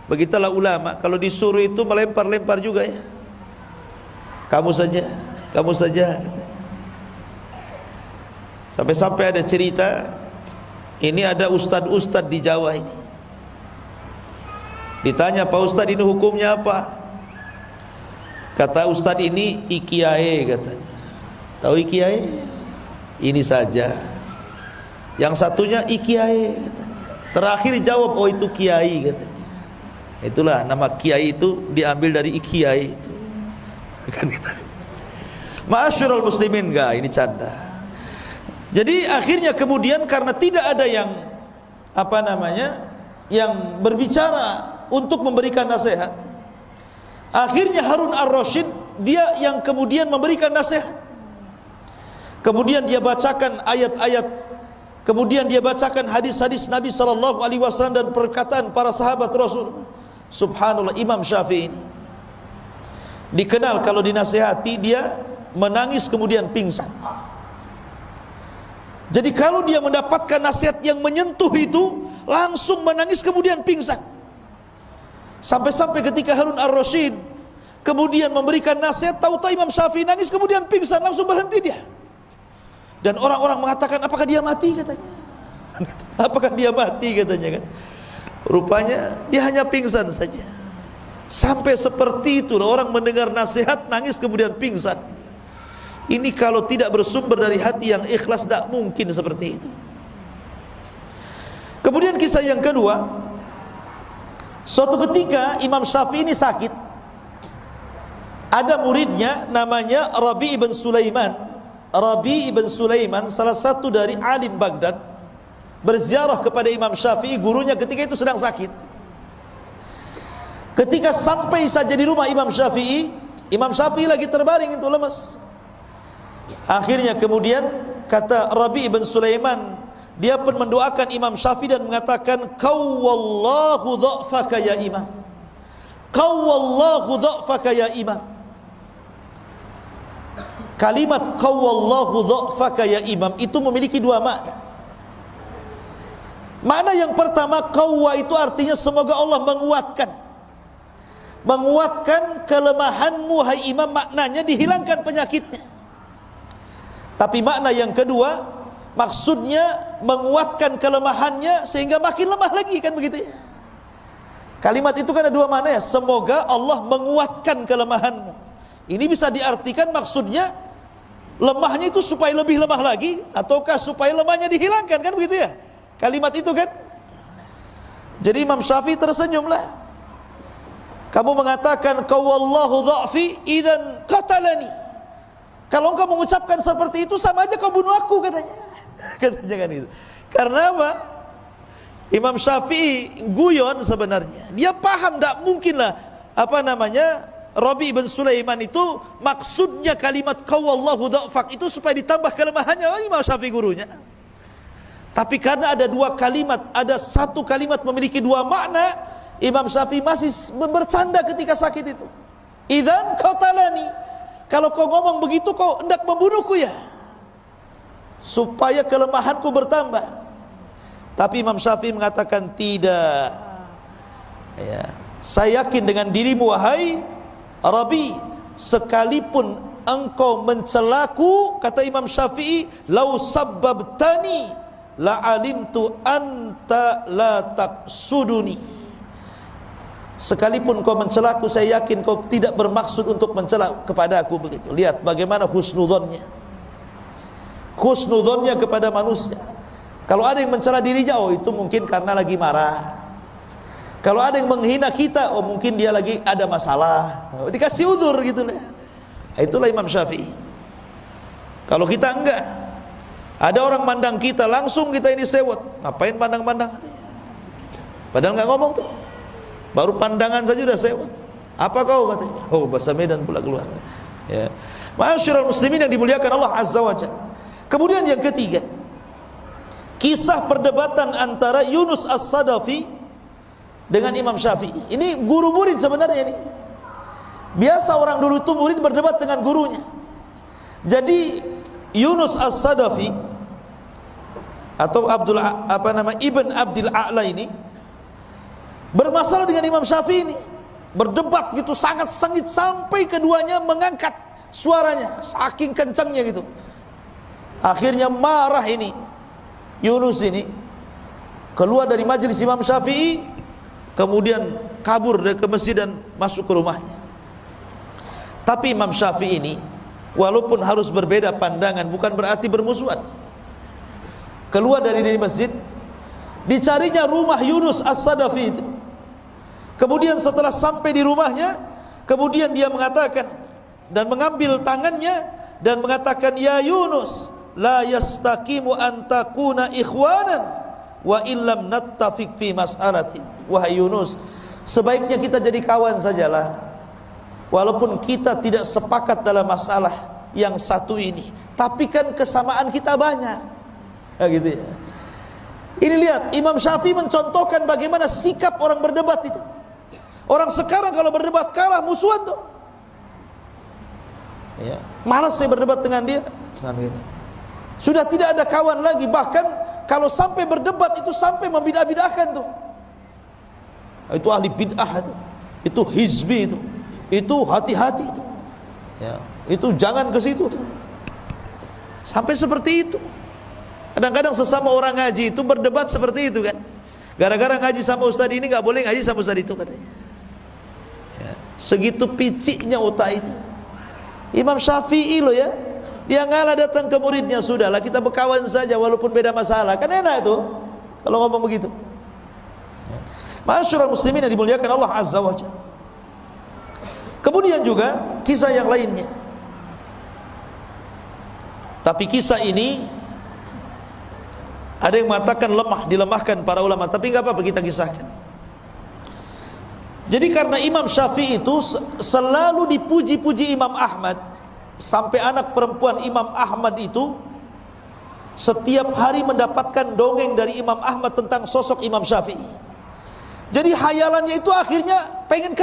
Begitulah ulama, kalau disuruh itu melempar-lempar juga ya. Kamu saja, kamu saja. Sampai-sampai ada cerita, ini ada ustad-ustad di Jawa ini, Ditanya, Pak Ustadz ini hukumnya apa? Kata Ustadz ini ikiai katanya. Tahu ikiai? Ini saja. Yang satunya ikiai katanya. Terakhir jawab, oh itu kiai katanya. Itulah nama kiai itu diambil dari ikiai itu. Kan gitu. Ma'asyiral muslimin, enggak, ini canda. Jadi akhirnya kemudian karena tidak ada yang yang berbicara untuk memberikan nasihat, akhirnya Harun ar-Rasyid dia yang kemudian memberikan nasihat. Kemudian dia bacakan ayat-ayat, kemudian dia bacakan hadis-hadis Nabi SAW dan perkataan para sahabat Rasul. Subhanallah, Imam Syafi'i ini dikenal kalau dinasihati dia menangis kemudian pingsan. Jadi kalau dia mendapatkan nasihat yang menyentuh itu, langsung menangis kemudian pingsan. Sampai-sampai ketika Harun ar-Rasyid kemudian memberikan nasihat, tahu-tahu Imam Syafi'i nangis kemudian pingsan, langsung berhenti dia. Dan orang-orang mengatakan, apakah dia mati katanya? Apakah dia mati katanya kan? Rupanya dia hanya pingsan saja. Sampai seperti itu orang mendengar nasihat nangis kemudian pingsan. Ini kalau tidak bersumber dari hati yang ikhlas, tidak mungkin seperti itu. Kemudian kisah yang kedua, suatu ketika Imam Syafi'i ini sakit. Ada muridnya namanya Rabi' ibn Sulaiman. Rabi' ibn Sulaiman salah satu dari alim Baghdad, berziarah kepada Imam Syafi'i, gurunya ketika itu sedang sakit. Ketika sampai saja di rumah Imam Syafi'i lagi terbaring itu lemas. Akhirnya kemudian kata Rabi' ibn Sulaiman, dia pun mendoakan Imam Syafi'i dan mengatakan, qawwallahu dha'faka ya imam, qawwallahu dha'faka ya imam. Kalimat qawwallahu dha'faka ya imam itu memiliki dua makna. Makna yang pertama, qawwa itu artinya semoga Allah menguatkan kelemahanmu hai imam, maknanya dihilangkan penyakitnya. Tapi makna yang kedua, maksudnya menguatkan kelemahannya sehingga makin lemah lagi, kan begitu ya. Kalimat itu kan ada dua makna ya, semoga Allah menguatkan kelemahanmu. Ini bisa diartikan maksudnya lemahnya itu supaya lebih lemah lagi, ataukah supaya lemahnya dihilangkan, kan begitu ya. Kalimat itu kan. Jadi Imam Syafi'i tersenyumlah. Kamu mengatakan qawwallahu dha'fi idzan qatalani. Kalau engkau mengucapkan seperti itu sama aja kau bunuh aku katanya. Katanya kan itu. Karena apa? Imam Syafi'i guyon sebenarnya. Dia paham tak mungkinlah Rabi' ibn Sulaiman itu maksudnya kalimat qawwallahu dha'fak itu supaya ditambah kelemahannya. Imam Syafi'i gurunya. Tapi karena ada dua kalimat, ada satu kalimat memiliki dua makna, Imam Syafi'i masih bercanda ketika sakit itu. Idzan qatalani, kalau kau ngomong begitu kau hendak membunuhku ya, supaya kelemahanku bertambah. Tapi Imam Syafi'i mengatakan tidak ya, saya yakin dengan dirimu wahai Rabi, sekalipun engkau mencelaku, kata Imam Syafi'i, lau sabbabtani la alimtu anta la taqsuduni. Sekalipun kau mencelaku, saya yakin kau tidak bermaksud untuk mencela kepada aku. Begitu. Lihat bagaimana husnudzonnya kepada manusia. Kalau ada yang mencela dirinya, oh itu mungkin karena lagi marah. Kalau ada yang menghina kita, oh mungkin dia lagi ada masalah, dikasih uzur gitu lah. Itulah Imam Syafi'i. Kalau kita enggak, ada orang mandang kita, langsung kita ini sewot. Ngapain pandang-pandang? Padahal nggak ngomong tuh, baru pandangan saja udah sewot. Apa kau katanya? Oh bahasa Medan pula keluar ya. Ma'asyiral muslimin yang dimuliakan Allah Azza wa Jalla. Kemudian yang ketiga, kisah perdebatan antara Yunus As-Sadafi dengan Imam Syafi'i. Ini guru murid sebenarnya ini. Biasa orang dulu itu murid berdebat dengan gurunya. Jadi Yunus As-Sadafi atau Ibn Abdil A'la ini bermasalah dengan Imam Syafi'i ini, berdebat gitu sangat sengit sampai keduanya mengangkat suaranya saking kencangnya gitu. Akhirnya marah ini Yunus ini, keluar dari majelis Imam Syafi'i, kemudian kabur dari ke masjid dan masuk ke rumahnya. Tapi Imam Syafi'i ini walaupun harus berbeda pandangan bukan berarti bermusuhan. Keluar dari masjid, dicarinya rumah Yunus As-Sadafi itu. Kemudian setelah sampai di rumahnya, kemudian dia mengatakan dan mengambil tangannya dan mengatakan, ya Yunus, la yastaqimu an takuna ikhwanan wa illam nattafiq fi mas'alatin. Wahai Yunus, sebaiknya kita jadi kawan sajalah, walaupun kita tidak sepakat dalam masalah yang satu ini, tapi kan kesamaan kita banyak. Ya gitu ya. Ini lihat, Imam Syafi'i mencontohkan bagaimana sikap orang berdebat itu. Orang sekarang kalau berdebat kalah, musuhan tuh. Ya, malas saya berdebat dengan dia. Gitu. Sudah tidak ada kawan lagi. Bahkan kalau sampai berdebat itu sampai membidah-bidahkan tuh. Itu ahli bid'ah itu hizbi itu hati-hati itu. Ya, itu jangan ke situ tuh. Sampai seperti itu. Kadang-kadang sesama orang ngaji itu berdebat seperti itu kan. Gara-gara ngaji sama ustaz ini nggak boleh ngaji sama ustaz itu katanya. Ya, segitu piciknya otak itu. Imam Syafi'i loh ya, dia ngalah datang ke muridnya, sudahlah kita berkawan saja walaupun beda masalah, kan enak itu kalau ngomong begitu. Ma'asyiral muslimin yang dimuliakan Allah Azza wa Jalla. Kemudian juga kisah yang lainnya, tapi kisah ini ada yang mengatakan lemah, dilemahkan para ulama, tapi nggak apa-apa kita kisahkan. Jadi karena Imam Syafi'i itu selalu dipuji-puji Imam Ahmad, sampai anak perempuan Imam Ahmad itu setiap hari mendapatkan dongeng dari Imam Ahmad tentang sosok Imam Syafi'i. Jadi hayalannya itu akhirnya pengen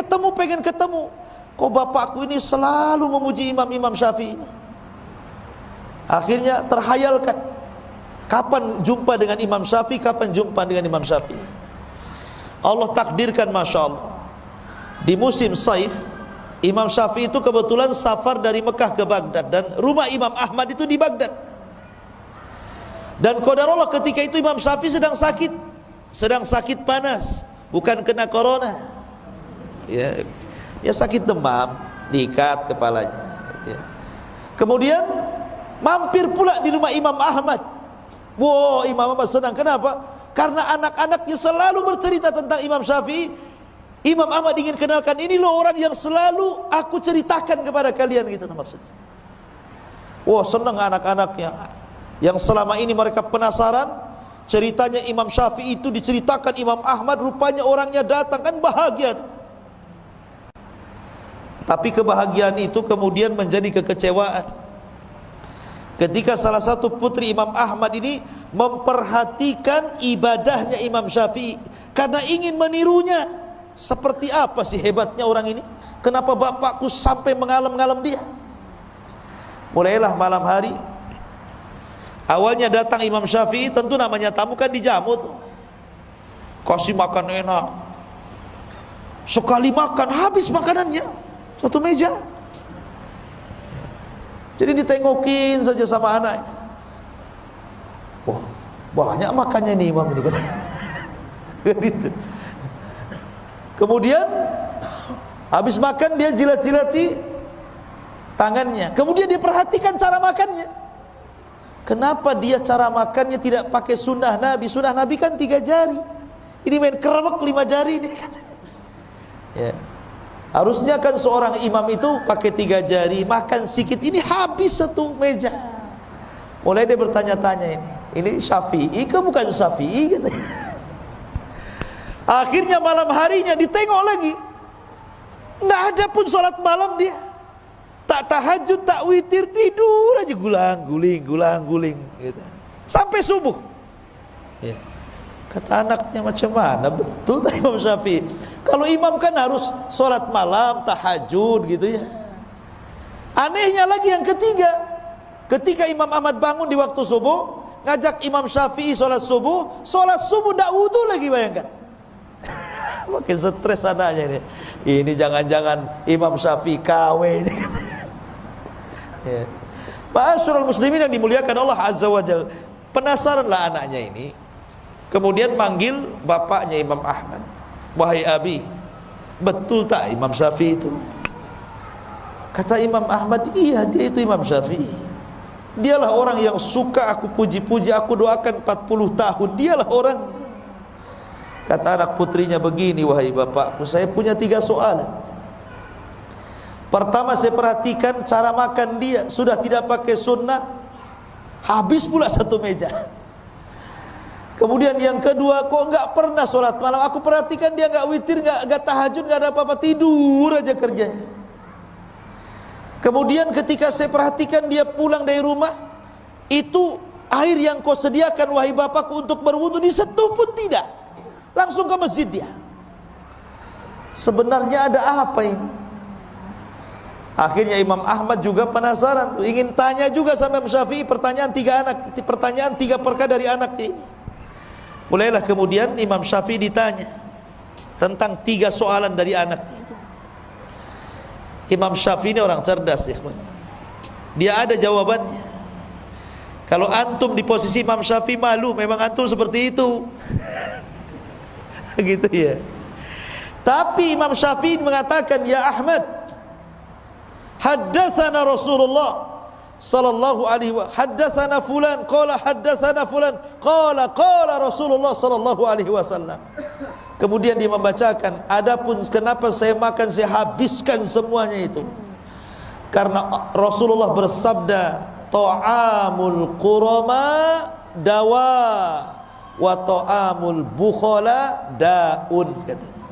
ketemu. Kok bapakku ini selalu memuji Imam Syafi'i ini. Akhirnya terhayalkan, kapan jumpa dengan Imam Syafi'i, kapan jumpa dengan Imam Syafi'i. Allah takdirkan, Masya Allah, di musim Saif, Imam Syafi'i itu kebetulan safar dari Mekah ke Baghdad, dan rumah Imam Ahmad itu di Baghdad. Dan qadarullah ketika itu Imam Syafi'i sedang sakit panas, bukan kena corona. Ya sakit demam, diikat kepalanya. Ya. Kemudian mampir pula di rumah Imam Ahmad. Wow, Imam Ahmad senang. Kenapa? Karena anak-anaknya selalu bercerita tentang Imam Syafi'i. Imam Ahmad ingin kenalkan, ini loh orang yang selalu aku ceritakan kepada kalian, gitu maksudnya. Wah, senang anak-anaknya yang selama ini mereka penasaran ceritanya Imam Syafi'i itu diceritakan Imam Ahmad, rupanya orangnya datang, kan bahagia. Tapi kebahagiaan itu kemudian menjadi kekecewaan ketika salah satu putri Imam Ahmad ini memperhatikan ibadahnya Imam Syafi'i karena ingin menirunya. Seperti apa sih hebatnya orang ini? Kenapa bapakku sampai mengalem-ngalem dia? Mulailah malam hari. Awalnya datang Imam Syafi'i, tentu namanya tamu kan dijamu tuh. Kasih makan enak. Sekali makan habis makanannya, satu meja. Jadi ditengokin saja sama anaknya. Wah, banyak makannya nih Imam ini kan. Gitu. Kemudian habis makan dia jilat-jilati tangannya. Kemudian dia perhatikan cara makannya. Kenapa dia cara makannya tidak pakai sunnah Nabi? Sunnah Nabi kan 3 jari. Ini main kerewek 5 jari ini. Ya. Harusnya kan seorang imam itu pakai 3 jari, makan sedikit. Ini habis satu meja. Mulai dia bertanya-tanya ini Syafi'i ke bukan Syafi'i? Katanya. Akhirnya malam harinya ditengok lagi, nggak ada pun sholat malam dia, tak tahajud, tak witir, tidur aja gulang-guling gitu. Sampai subuh. Ya. Kata anaknya, macam mana betul tak Imam Syafi'i? Kalau imam kan harus sholat malam, tahajud gitu ya. Anehnya lagi yang ketiga, ketika Imam Ahmad bangun di waktu subuh, ngajak Imam Syafi'i sholat subuh nggak wudu lagi, bayangkan. Makin stres anaknya ini. Ini jangan-jangan Imam Syafi'i KW ini. Ya. Ma'asyiral muslimin yang dimuliakan Allah Azza wa Jalla. Penasaranlah anaknya ini. Kemudian manggil bapaknya Imam Ahmad. wahai Abi, betul tak Imam Syafi'i itu? Kata Imam Ahmad, iya dia itu Imam Syafi'i. Dialah orang yang suka aku puji-puji, aku doakan 40 tahun. Dialah orangnya. Kata anak putrinya, begini wahai bapakku, saya punya 3 soalan. Pertama, saya perhatikan cara makan dia, sudah tidak pakai sunnah, habis pula satu meja. Kemudian yang kedua, kok enggak pernah sholat malam. Aku perhatikan dia enggak witir, enggak tahajud, enggak ada apa-apa, tidur aja kerjanya. Kemudian ketika saya perhatikan dia pulang dari rumah, itu air yang kau sediakan wahai bapakku untuk berwudu disentuh pun tidak, langsung ke masjid dia. Sebenarnya ada apa ini? Akhirnya Imam Ahmad juga penasaran, ingin tanya juga sama Imam Syafi'i pertanyaan 3 perkara dari anaknya ini. Mulailah kemudian Imam Syafi'i ditanya tentang 3 soalan dari anaknya itu. Imam Syafi'i ini orang cerdas ya, dia ada jawabannya. Kalau antum di posisi Imam Syafi'i malu, memang antum seperti itu. Gitu ya. Tapi Imam Syafi'i mengatakan, ya Ahmad, haddatsana Rasulullah sallallahu alaihi wa haddatsana fulan qala haddatsana fulan qala Rasulullah sallallahu alaihi wasallam. Kemudian dia membacakan, adapun kenapa saya makan, saya habiskan semuanya itu, karena Rasulullah bersabda, ta'amul qurama dawa wa ta'amul bukhala daun, katanya.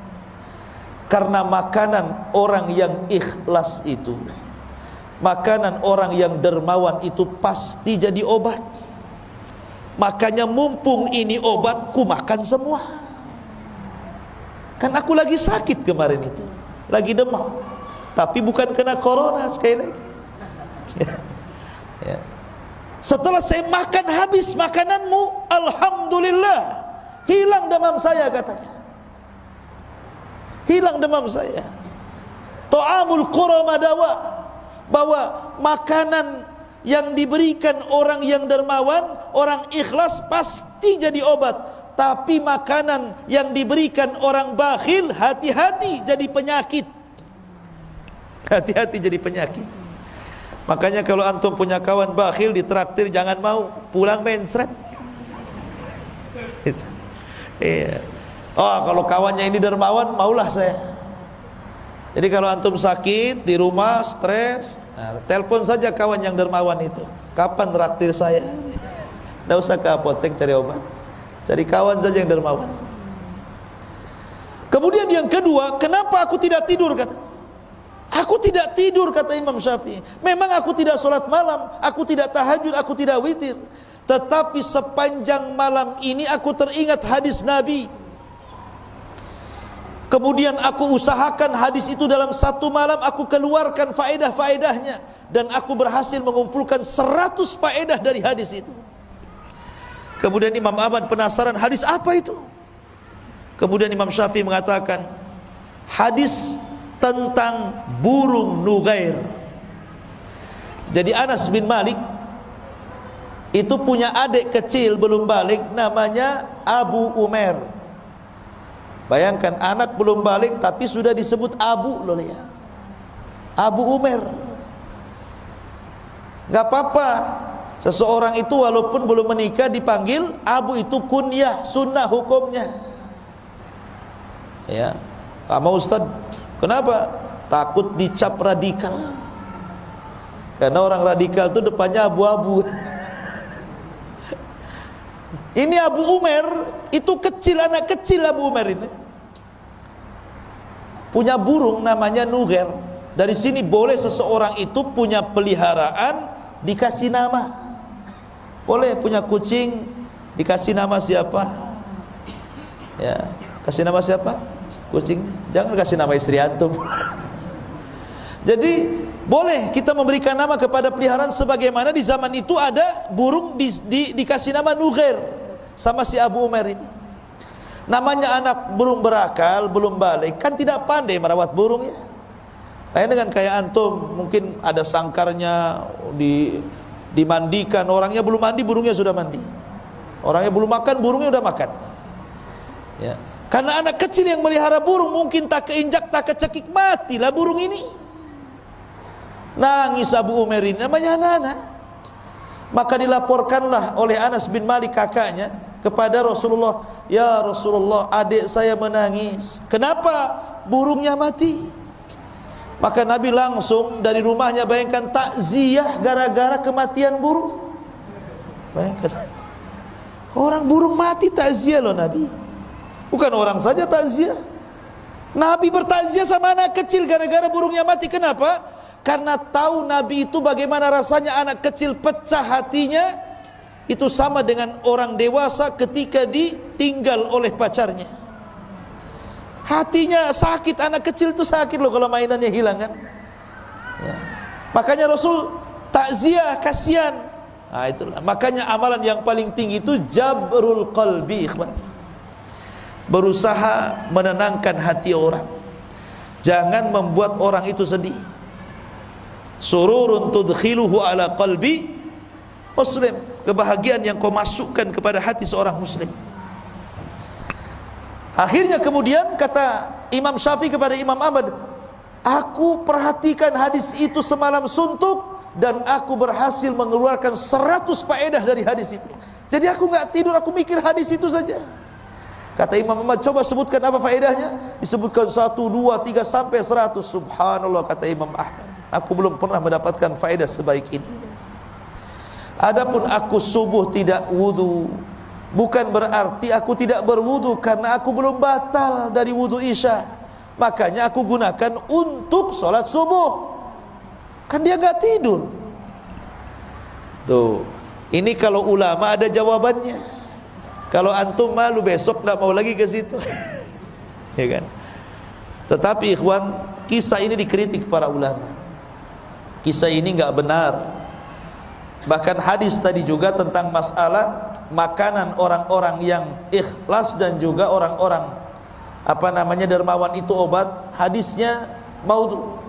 Karena makanan orang yang ikhlas itu, makanan orang yang dermawan itu pasti jadi obat. Makanya mumpung ini obat, ku makan semua. Kan aku lagi sakit kemarin itu, lagi demam, tapi bukan kena corona sekali lagi. Ya. Setelah saya makan habis makananmu, alhamdulillah, hilang demam saya, katanya. Hilang demam saya. Ta'amul qurama dawa, bahwa makanan yang diberikan orang yang dermawan, orang ikhlas pasti jadi obat. Tapi makanan yang diberikan orang bakhil, hati-hati jadi penyakit. Hati-hati jadi penyakit. Makanya kalau antum punya kawan bakhil ditraktir, jangan mau, pulang mencret. Iya. Oh, kalau kawannya ini dermawan, maulah saya. Jadi kalau antum sakit di rumah, stres, nah, telepon saja kawan yang dermawan itu. Kapan traktir saya? Tidak usah ke apotek cari obat, cari kawan saja yang dermawan. Kemudian yang kedua, kenapa aku tidak tidur, kata. Aku tidak tidur, kata Imam Syafi'i. Memang aku tidak sholat malam, aku tidak tahajud, aku tidak witir, tetapi sepanjang malam ini aku teringat hadis Nabi. Kemudian aku usahakan hadis itu dalam satu malam aku keluarkan faedah-faedahnya, dan aku berhasil mengumpulkan 100 faedah dari hadis itu. Kemudian Imam Ahmad penasaran, hadis apa itu? Kemudian Imam Syafi'i mengatakan, hadis tentang burung Nughair. Jadi Anas bin Malik itu punya adik kecil belum balik, namanya Abu Umair. Bayangkan, anak belum balik tapi sudah disebut Abu loh ya. Abu Umair. Gak apa-apa, seseorang itu walaupun belum menikah dipanggil Abu, itu kunyah, sunnah hukumnya. Ya, sama Ustaz. Kenapa? Takut dicap radikal. Karena orang radikal itu depannya abu-abu. Ini Abu Umair, itu kecil, anak kecil Abu Umair ini punya burung namanya Nughair. Dari sini boleh seseorang itu punya peliharaan dikasih nama. Boleh punya kucing dikasih nama siapa? Ya, kasih nama siapa? Kucingnya. Jangan kasih nama istri antum. Jadi boleh kita memberikan nama kepada peliharaan, sebagaimana di zaman itu ada burung dikasih nama Nughair sama si Abu Umair ini. Namanya anak burung berakal, belum balik, kan tidak pandai merawat burung ya. Lain dengan kayak antum, mungkin ada sangkarnya, dimandikan, orangnya belum mandi, burungnya sudah mandi. Orangnya belum makan, burungnya sudah makan. Ya. Karena anak kecil yang melihara burung mungkin tak keinjak, tak kecekik, matilah burung ini. Nangis Abu Umair ini, namanya anak-anak. Maka dilaporkanlah oleh Anas bin Malik kakaknya kepada Rasulullah, ya Rasulullah, adik saya menangis. Kenapa? Burungnya mati. Maka Nabi langsung dari rumahnya, bayangkan, takziah gara-gara kematian burung. Bayangkan, orang burung mati takziah loh Nabi. Bukan orang saja takziah, Nabi bertakziah sama anak kecil gara-gara burungnya mati. Kenapa? Karena tahu Nabi itu bagaimana rasanya anak kecil pecah hatinya. Itu sama dengan orang dewasa ketika ditinggal oleh pacarnya. Hatinya sakit, anak kecil itu sakit loh kalau mainannya hilang kan ya. Makanya Rasul takziah, kasihan. Nah itulah, makanya amalan yang paling tinggi itu jabrul qalbi, ikhwan. Berusaha menenangkan hati orang, jangan membuat orang itu sedih. Sururun tudkhiluhu ala qalbi muslim, kebahagiaan yang kau masukkan kepada hati seorang muslim. Akhirnya kemudian kata Imam Syafi'i kepada Imam Ahmad, aku perhatikan hadis itu semalam suntuk dan aku berhasil mengeluarkan 100 faedah dari hadis itu. Jadi aku nggak tidur, aku mikir hadis itu saja. Kata Imam Ahmad, coba sebutkan apa faedahnya? Disebutkan 1, 2, 3 sampai 100. Subhanallah, kata Imam Ahmad, aku belum pernah mendapatkan faedah sebaik ini. Adapun aku subuh tidak wudu, bukan berarti aku tidak berwudu, karena aku belum batal dari wudu isya. Makanya aku gunakan untuk sholat subuh. Kan dia gak tidur. Tuh, ini kalau ulama ada jawabannya. Kalau antum malu besok gak mau lagi ke situ. Ya kan? Tetapi ikhwan, kisah ini dikritik para ulama. Kisah ini gak benar. Bahkan hadis tadi juga tentang masalah makanan orang-orang yang ikhlas dan juga orang-orang dermawan itu obat, hadisnya maudhu,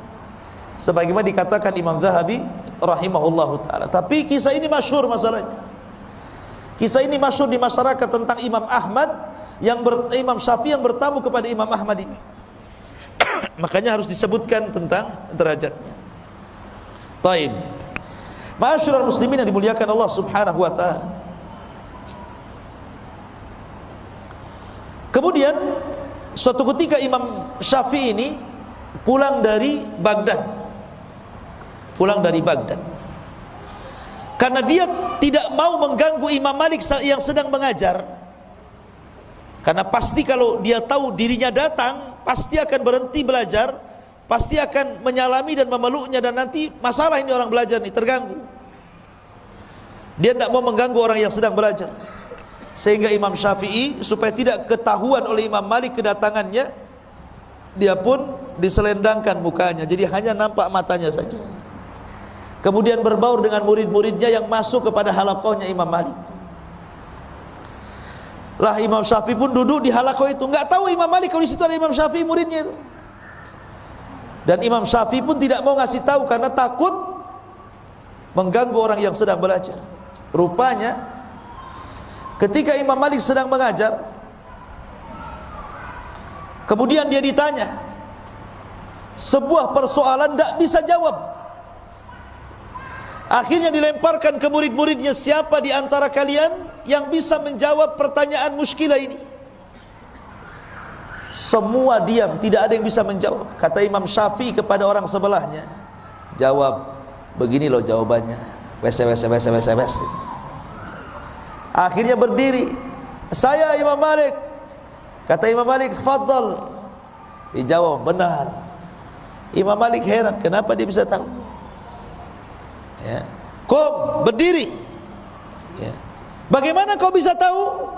sebagaimana dikatakan Imam Zahabi rahimahullahu taala. Tapi kisah ini masyhur masalahnya. Kisah ini masyhur di masyarakat tentang Imam Ahmad Imam Syafi'i yang bertamu kepada Imam Ahmad ini. Makanya harus disebutkan tentang derajatnya. Taib. Ma'asyiral muslimin yang dimuliakan Allah Subhanahu wa taala. Kemudian suatu ketika Imam Syafi'i ini pulang dari Baghdad. Karena dia tidak mau mengganggu Imam Malik yang sedang mengajar. Karena pasti kalau dia tahu dirinya datang, pasti akan berhenti belajar, pasti akan menyalami dan memeluknya, dan nanti masalah ini orang belajar ini terganggu. Dia tidak mau mengganggu orang yang sedang belajar. Sehingga Imam Syafi'i supaya tidak ketahuan oleh Imam Malik kedatangannya, dia pun diselendangkan mukanya, jadi hanya nampak matanya saja. Kemudian berbaur dengan murid-muridnya yang masuk kepada halaqahnya Imam Malik. Lah Imam Syafi'i pun duduk di halaqah itu, nggak tahu Imam Malik kalau di situ ada Imam Syafi'i muridnya itu. Dan Imam Syafi'i pun tidak mau ngasih tahu karena takut mengganggu orang yang sedang belajar. Rupanya ketika Imam Malik sedang mengajar, kemudian dia ditanya sebuah persoalan, tidak bisa jawab. Akhirnya dilemparkan ke murid-muridnya, siapa di antara kalian yang bisa menjawab pertanyaan muskilah ini? Semua diam, tidak ada yang bisa menjawab. Kata Imam Syafi'i kepada orang sebelahnya, jawab, begini loh jawabannya. Wes. Akhirnya berdiri, saya Imam Malik. Kata Imam Malik, fadhal. Dijawab, benar. Imam Malik heran, kenapa dia bisa tahu? Ya. Kau berdiri. Ya. Bagaimana kau bisa tahu?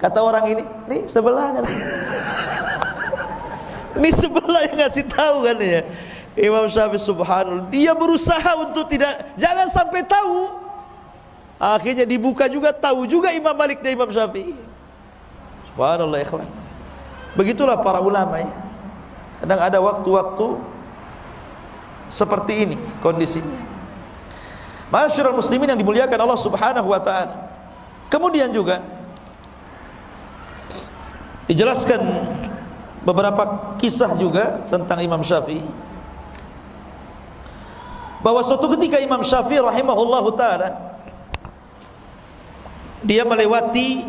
Kata orang ini, nih sebelah. Ini sebelah yang ngasih tahu kan ya. Imam Syafi'i subhanallah, dia berusaha untuk jangan sampai tahu. Akhirnya dibuka juga, tahu juga Imam Malik dan Imam Syafi'i. Subhanallah ikhwan. Begitulah para ulama ya. Kadang ada waktu-waktu seperti ini kondisinya. Ma'asyiral muslimin yang dimuliakan Allah Subhanahu wa taala. Kemudian juga Dijelaskan beberapa kisah juga tentang Imam Syafi'i, bahwa suatu ketika Imam Syafi'i rahimahullahu ta'ala dia melewati,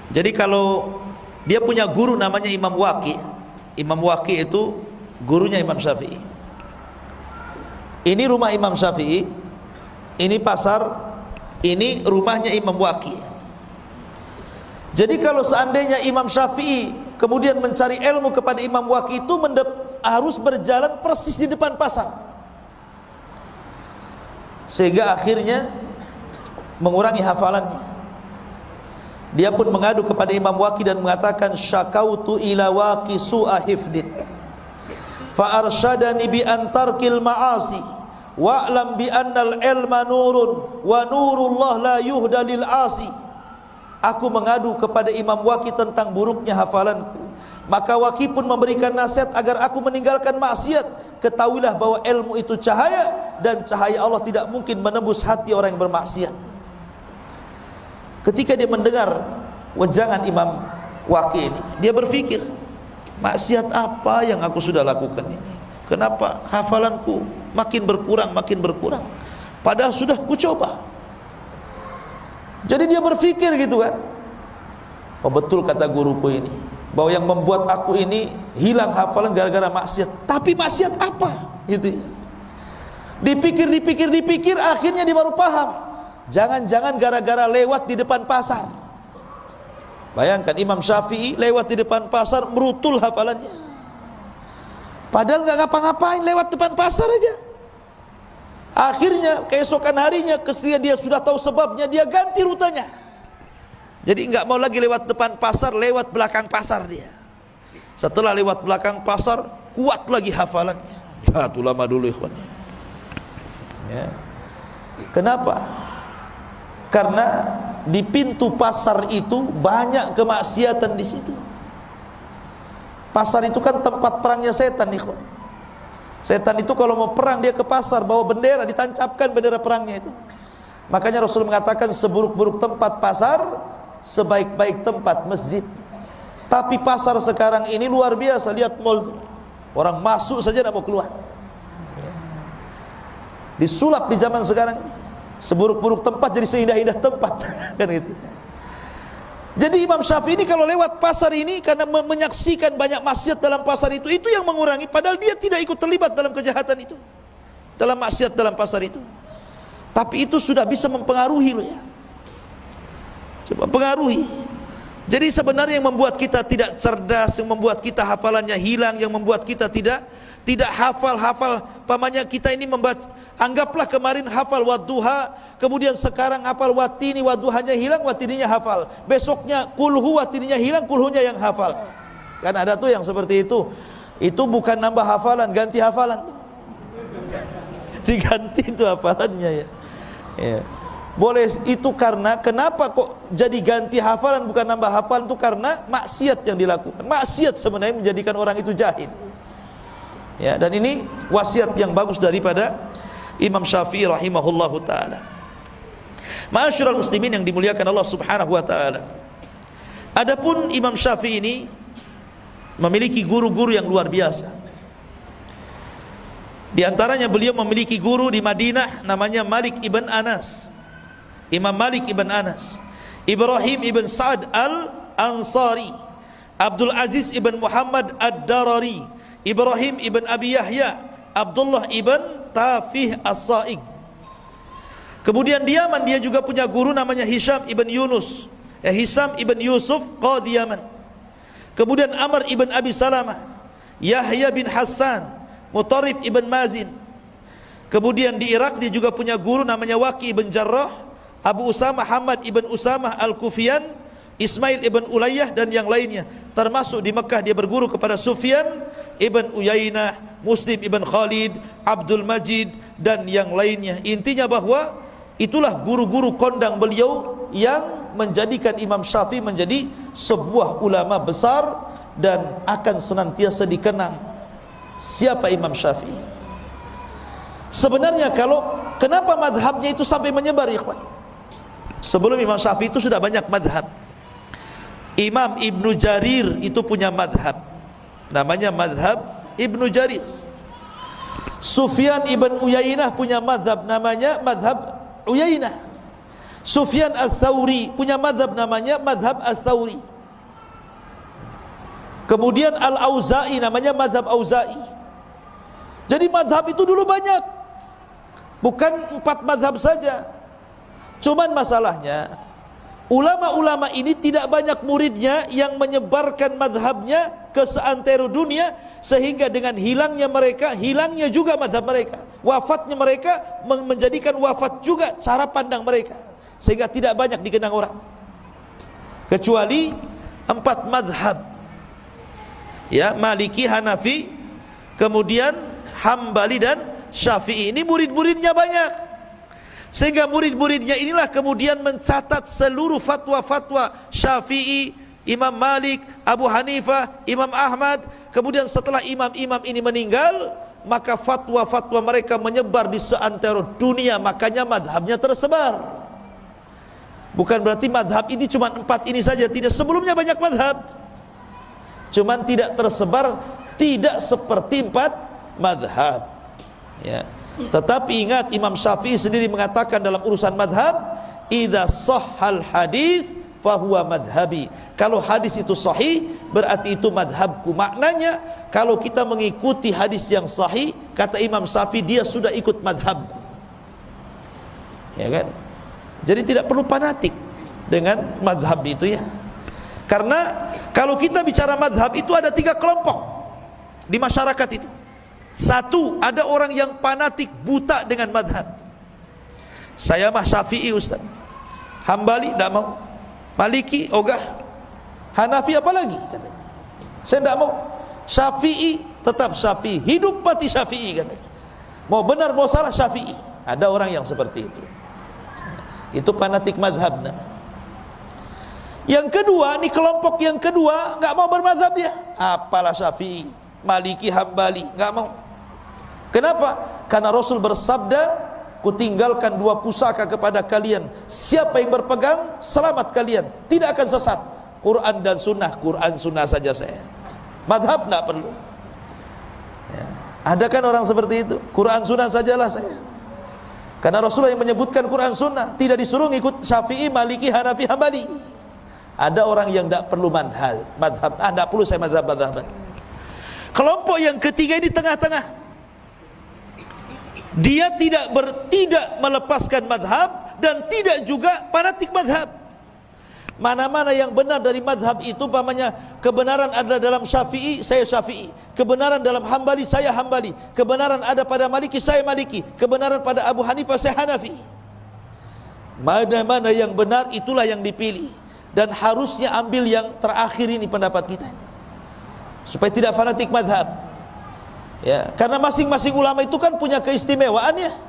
jadi kalau dia punya guru namanya Imam Waqi. Imam Waqi itu gurunya Imam Syafi'i. Ini rumah Imam Syafi'i, ini pasar, ini rumahnya Imam Waqi. Jadi kalau seandainya Imam Syafi'i kemudian mencari ilmu kepada Imam Waqi itu harus berjalan persis di depan pasar, sehingga akhirnya mengurangi hafalannya. Dia pun mengadu kepada Imam Waqi dan mengatakan, syakautu ila Waqi su'a hifdin fa arsyadani bi antarkil ma'asi wa'lam bi annal ilma nurun wa nurullah la yuhda lil asi. Aku mengadu kepada Imam Waqi tentang buruknya hafalanku, maka Waqi pun memberikan nasihat agar aku meninggalkan maksiat. Ketahuilah bahwa ilmu itu cahaya, dan cahaya Allah tidak mungkin menembus hati orang yang bermaksiat. Ketika dia mendengar wejangan Imam Waqi ini, dia berpikir, maksiat apa yang aku sudah lakukan ini? Kenapa hafalanku makin berkurang, padahal sudah kucoba. Jadi dia berpikir gitu kan, oh betul kata guruku ini, bahwa yang membuat aku ini hilang hafalan gara-gara maksiat. Tapi maksiat apa? Gitu ya. Dipikir, akhirnya dia baru paham. Jangan-jangan gara-gara lewat di depan pasar. Bayangkan Imam Syafi'i lewat di depan pasar, merutul hafalannya. Padahal nggak ngapa-ngapain, lewat depan pasar aja. Akhirnya keesokan harinya, ketika dia sudah tahu sebabnya, dia ganti rutenya. Jadi nggak mau lagi lewat depan pasar, lewat belakang pasar dia. Setelah lewat belakang pasar, kuat lagi hafalannya. Ya, itu lama dulu ikhwan. Ya. Kenapa? Karena di pintu pasar itu banyak kemaksiatan di situ. Pasar itu kan tempat perangnya setan, ikhwan. Setan itu kalau mau perang dia ke pasar, bawa bendera, ditancapkan bendera perangnya itu. Makanya Rasul mengatakan, seburuk-buruk tempat pasar, sebaik-baik tempat masjid. Tapi pasar sekarang ini luar biasa, lihat mall itu. Orang masuk saja tidak mau keluar. Disulap di zaman sekarang ini. Seburuk-buruk tempat jadi seindah-indah tempat. Kan gitu. Jadi Imam Syafi'i ini kalau lewat pasar ini, karena menyaksikan banyak maksiat dalam pasar itu yang mengurangi, padahal dia tidak ikut terlibat dalam kejahatan itu, dalam maksiat dalam pasar itu. Tapi itu sudah bisa mempengaruhi loh ya. Coba pengaruhi. Jadi sebenarnya yang membuat kita tidak cerdas, yang membuat kita hafalannya hilang, yang membuat kita tidak hafal, pamannya kita ini membaca, anggaplah kemarin hafal wadduha, kemudian sekarang hafal watini, wadduhanya hilang, watininya hafal. Besoknya kulhu, watininya hilang, kulhunya yang hafal. Kan ada tuh yang seperti itu. Itu bukan nambah hafalan, ganti hafalan. Diganti itu hafalannya ya. Ya. Boleh itu karena, kenapa kok jadi ganti hafalan bukan nambah hafalan, itu karena maksiat yang dilakukan. Maksiat sebenarnya menjadikan orang itu jahil. Ya, dan ini wasiat yang bagus daripada Imam Syafi'i rahimahullahu taala. Ma'asyiral muslimin yang dimuliakan Allah Subhanahu wa taala. Adapun Imam Syafi'i ini memiliki guru-guru yang luar biasa. Di antaranya beliau memiliki guru di Madinah namanya Malik ibn Anas. Imam Malik ibn Anas, Ibrahim ibn Sa'ad al-Ansari, Abdul Aziz ibn Muhammad ad-Darari, Ibrahim ibn Abi Yahya, Abdullah ibn Tafih as-Sa'ig. Kemudian di Yaman dia juga punya guru namanya Hisham ibn Yusuf qadhi Yaman. Kemudian Amr ibn Abi Salamah, Yahya bin Hassan, Mutarrif ibn Mazin. Kemudian di Irak dia juga punya guru namanya Waqi ibn Jarrah, Abu Usamah Hamad ibn Usamah al-Kufiyan, Ismail ibn Ulayyah dan yang lainnya. Termasuk di Mekah dia berguru kepada Sufyan ibn Uyainah, Muslim ibn Khalid, Abdul Majid dan yang lainnya. Intinya bahwa itulah guru-guru kondang beliau yang menjadikan Imam Syafi'i menjadi sebuah ulama besar dan akan senantiasa dikenang siapa Imam Syafi'i. Sebenarnya kenapa madhabnya itu sampai menyebar, ikhwan? Sebelum Imam Syafi'i itu sudah banyak madhab. Imam Ibnu Jarir itu punya madhab, namanya madhab Ibnu Jarir. Sufyan ibn Uyainah punya madhab, namanya madhab Uyainah. Sufyan Ats-Tsauri punya madhab, namanya madhab Ats-Tsauri. Kemudian Al-Auza'i, namanya madhab Auza'i. Jadi madhab itu dulu banyak, bukan 4 madhab saja. Cuman masalahnya ulama-ulama ini tidak banyak muridnya yang menyebarkan madhabnya ke seantero dunia, sehingga dengan hilangnya mereka, hilangnya juga madhab mereka. Wafatnya mereka menjadikan wafat juga cara pandang mereka, sehingga tidak banyak dikenang orang, kecuali 4 madhab, ya, Maliki, Hanafi, kemudian Hambali dan Syafi'i. Ini murid-muridnya banyak, sehingga murid-muridnya inilah kemudian mencatat seluruh fatwa-fatwa Syafi'i, Imam Malik, Abu Hanifah, Imam Ahmad. Kemudian setelah imam-imam ini meninggal, maka fatwa-fatwa mereka menyebar di seantero dunia, makanya madhabnya tersebar. Bukan berarti madhab ini cuma 4 ini saja, tidak, sebelumnya banyak madhab, cuman tidak tersebar, tidak seperti 4 madhab, ya. Tetapi ingat, Imam Syafi'i sendiri mengatakan dalam urusan madhab, idza sahhal hadis fahuwa madhabi. Kalau hadis itu sahih, berarti itu madhabku. Maknanya kalau kita mengikuti hadis yang sahih, kata Imam Syafi'i, dia sudah ikut madhabku, ya kan? Jadi tidak perlu fanatik dengan madhab itu, ya. Karena kalau kita bicara madhab itu ada 3 kelompok di masyarakat itu. Satu, ada orang yang fanatik buta dengan madhab. Saya mah Syafi'i Ustaz, Hambali tidak mau, Maliki ogah, Hanafi apalagi katanya, saya tidak mau. Syafi'i tetap Syafi'i, hidup mati Syafi'i katanya, mau benar mau salah Syafi'i. Ada orang yang seperti itu fanatik madhab. Yang kedua, ini kelompok yang kedua, nggak mau bermadhab dia, apalah Syafi'i, Maliki, Hambali, nggak mau. Kenapa? Karena Rasul bersabda, kutinggalkan 2 pusaka kepada kalian, siapa yang berpegang selamat kalian, tidak akan sesat. Quran dan sunnah, Quran sunnah saja saya, madhab tidak perlu, ya. Ada kan orang seperti itu, Quran sunnah sajalah saya, karena Rasulullah yang menyebutkan Quran sunnah, tidak disuruh ngikut Syafi'i, Maliki, Hanafi, Hambali. Ada orang yang tidak perlu madhab, tidak perlu saya madhab. Kelompok yang ketiga ini tengah-tengah, dia tidak melepaskan madhab dan tidak juga fanatik madhab. Mana-mana yang benar dari madhab itu, umpamanya kebenaran ada dalam Syafi'i, saya Syafi'i, kebenaran dalam Hambali, saya Hambali, kebenaran ada pada Maliki, saya Maliki, kebenaran pada Abu Hanifah, saya Hanafi. Mana-mana yang benar itulah yang dipilih, dan harusnya ambil yang terakhir ini pendapat kita, supaya tidak fanatik madhab, ya. Karena masing-masing ulama itu kan punya keistimewaannya.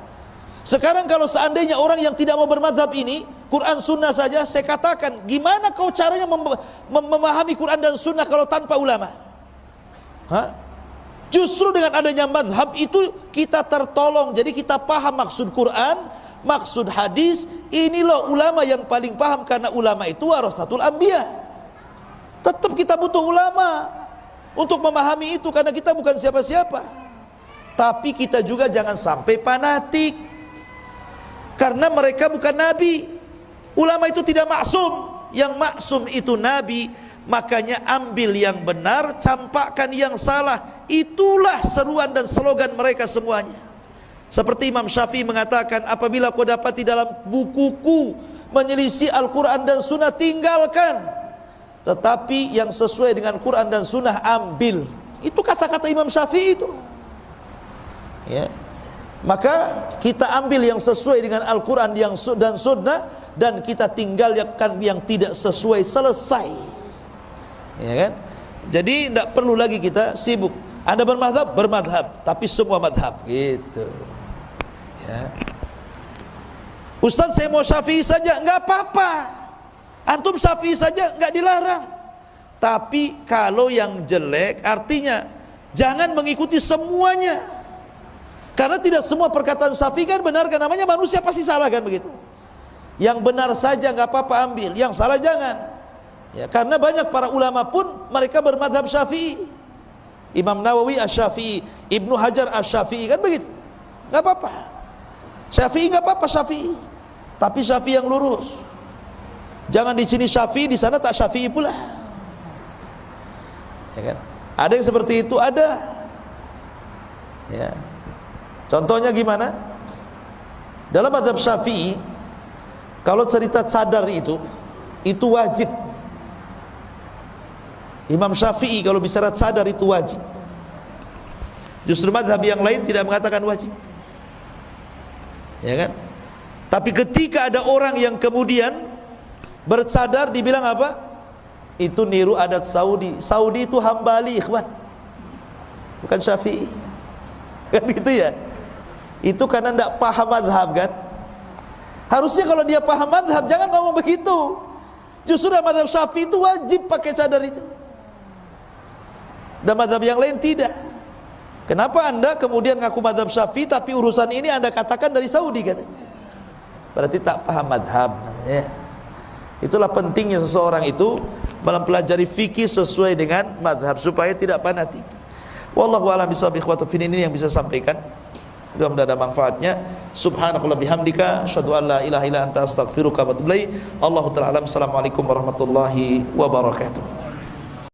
Sekarang kalau seandainya orang yang tidak mau bermadhab ini, Quran sunnah saja, saya katakan, gimana kau caranya memahami Quran dan sunnah kalau tanpa ulama? Justru dengan adanya madhab itu kita tertolong. Jadi kita paham maksud Quran, maksud hadis. Ini loh ulama yang paling paham, karena ulama itu warasatul anbiya. Tetap kita butuh ulama untuk memahami itu, karena kita bukan siapa-siapa. Tapi kita juga jangan sampai fanatik, karena mereka bukan nabi. Ulama itu tidak maksum, yang maksum itu nabi. Makanya ambil yang benar, campakkan yang salah. Itulah seruan dan slogan mereka semuanya. Seperti Imam Syafi'i mengatakan, apabila kau dapati dalam bukuku menyelisih Al-Quran dan Sunnah, tinggalkan. Tetapi yang sesuai dengan Quran dan Sunnah ambil. Itu kata-kata Imam Syafi'i itu, ya. Maka kita ambil yang sesuai dengan Al-Quran dan Sunnah, dan kita tinggalkan yang tidak sesuai, selesai, ya kan? Jadi tidak perlu lagi kita sibuk. Anda bermadhab, bermadhab, tapi semua madhab, gitu, ya. Ustaz, saya mau Syafi'i saja, nggak apa-apa. Antum Syafi'i saja, nggak dilarang. Tapi kalau yang jelek, artinya jangan mengikuti semuanya. Karena tidak semua perkataan Syafi'i kan benar, kan, namanya manusia pasti salah, kan begitu. Yang benar saja nggak apa-apa ambil, yang salah jangan. Ya, karena banyak para ulama pun mereka bermadhab Syafi'i. Imam Nawawi Asy-Syafi'i, Ibnu Hajar Asy-Syafi'i, kan begitu. Enggak apa-apa. Syafi'i enggak apa-apa Syafi'i. Tapi Syafi'i yang lurus. Jangan di sini Syafi'i, di sana tak Syafi'i pula. Ya kan? Ada yang seperti itu, ada. Ya. Contohnya gimana? Dalam mazhab Syafi'i, kalau cerita cadar itu wajib. Imam Syafi'i kalau bicara cadar itu wajib. Justru mazhab yang lain tidak mengatakan wajib. Ya kan? Tapi ketika ada orang yang kemudian bercadar, dibilang apa? Itu niru adat Saudi. Saudi itu Hambali, ikhwan, bukan Syafi'i. Kan gitu ya. Itu karena tidak paham mazhab kan. Harusnya kalau dia paham mazhab jangan ngomong begitu. Justru dalam mazhab Syafi'i itu wajib pakai cadar itu. Dan mazhab yang lain tidak. Kenapa anda kemudian ngaku mazhab Syafi'i tapi urusan ini anda katakan dari Saudi katanya? Berarti tak paham mazhab namanya. Itulah pentingnya seseorang itu mempelajari fikih sesuai dengan mazhab supaya tidak fanatik. Wallahu a'lam bishawab. Ikhwatu fi din, ini yang bisa sampaikan. Mudah-mudahan ada manfaatnya. Subhanakallah bihamdika asyhadu an la ilaha illa anta astaghfiruka wa atubu ilaik. Allahu ta'ala alam. Assalamualaikum warahmatullahi wabarakatuh.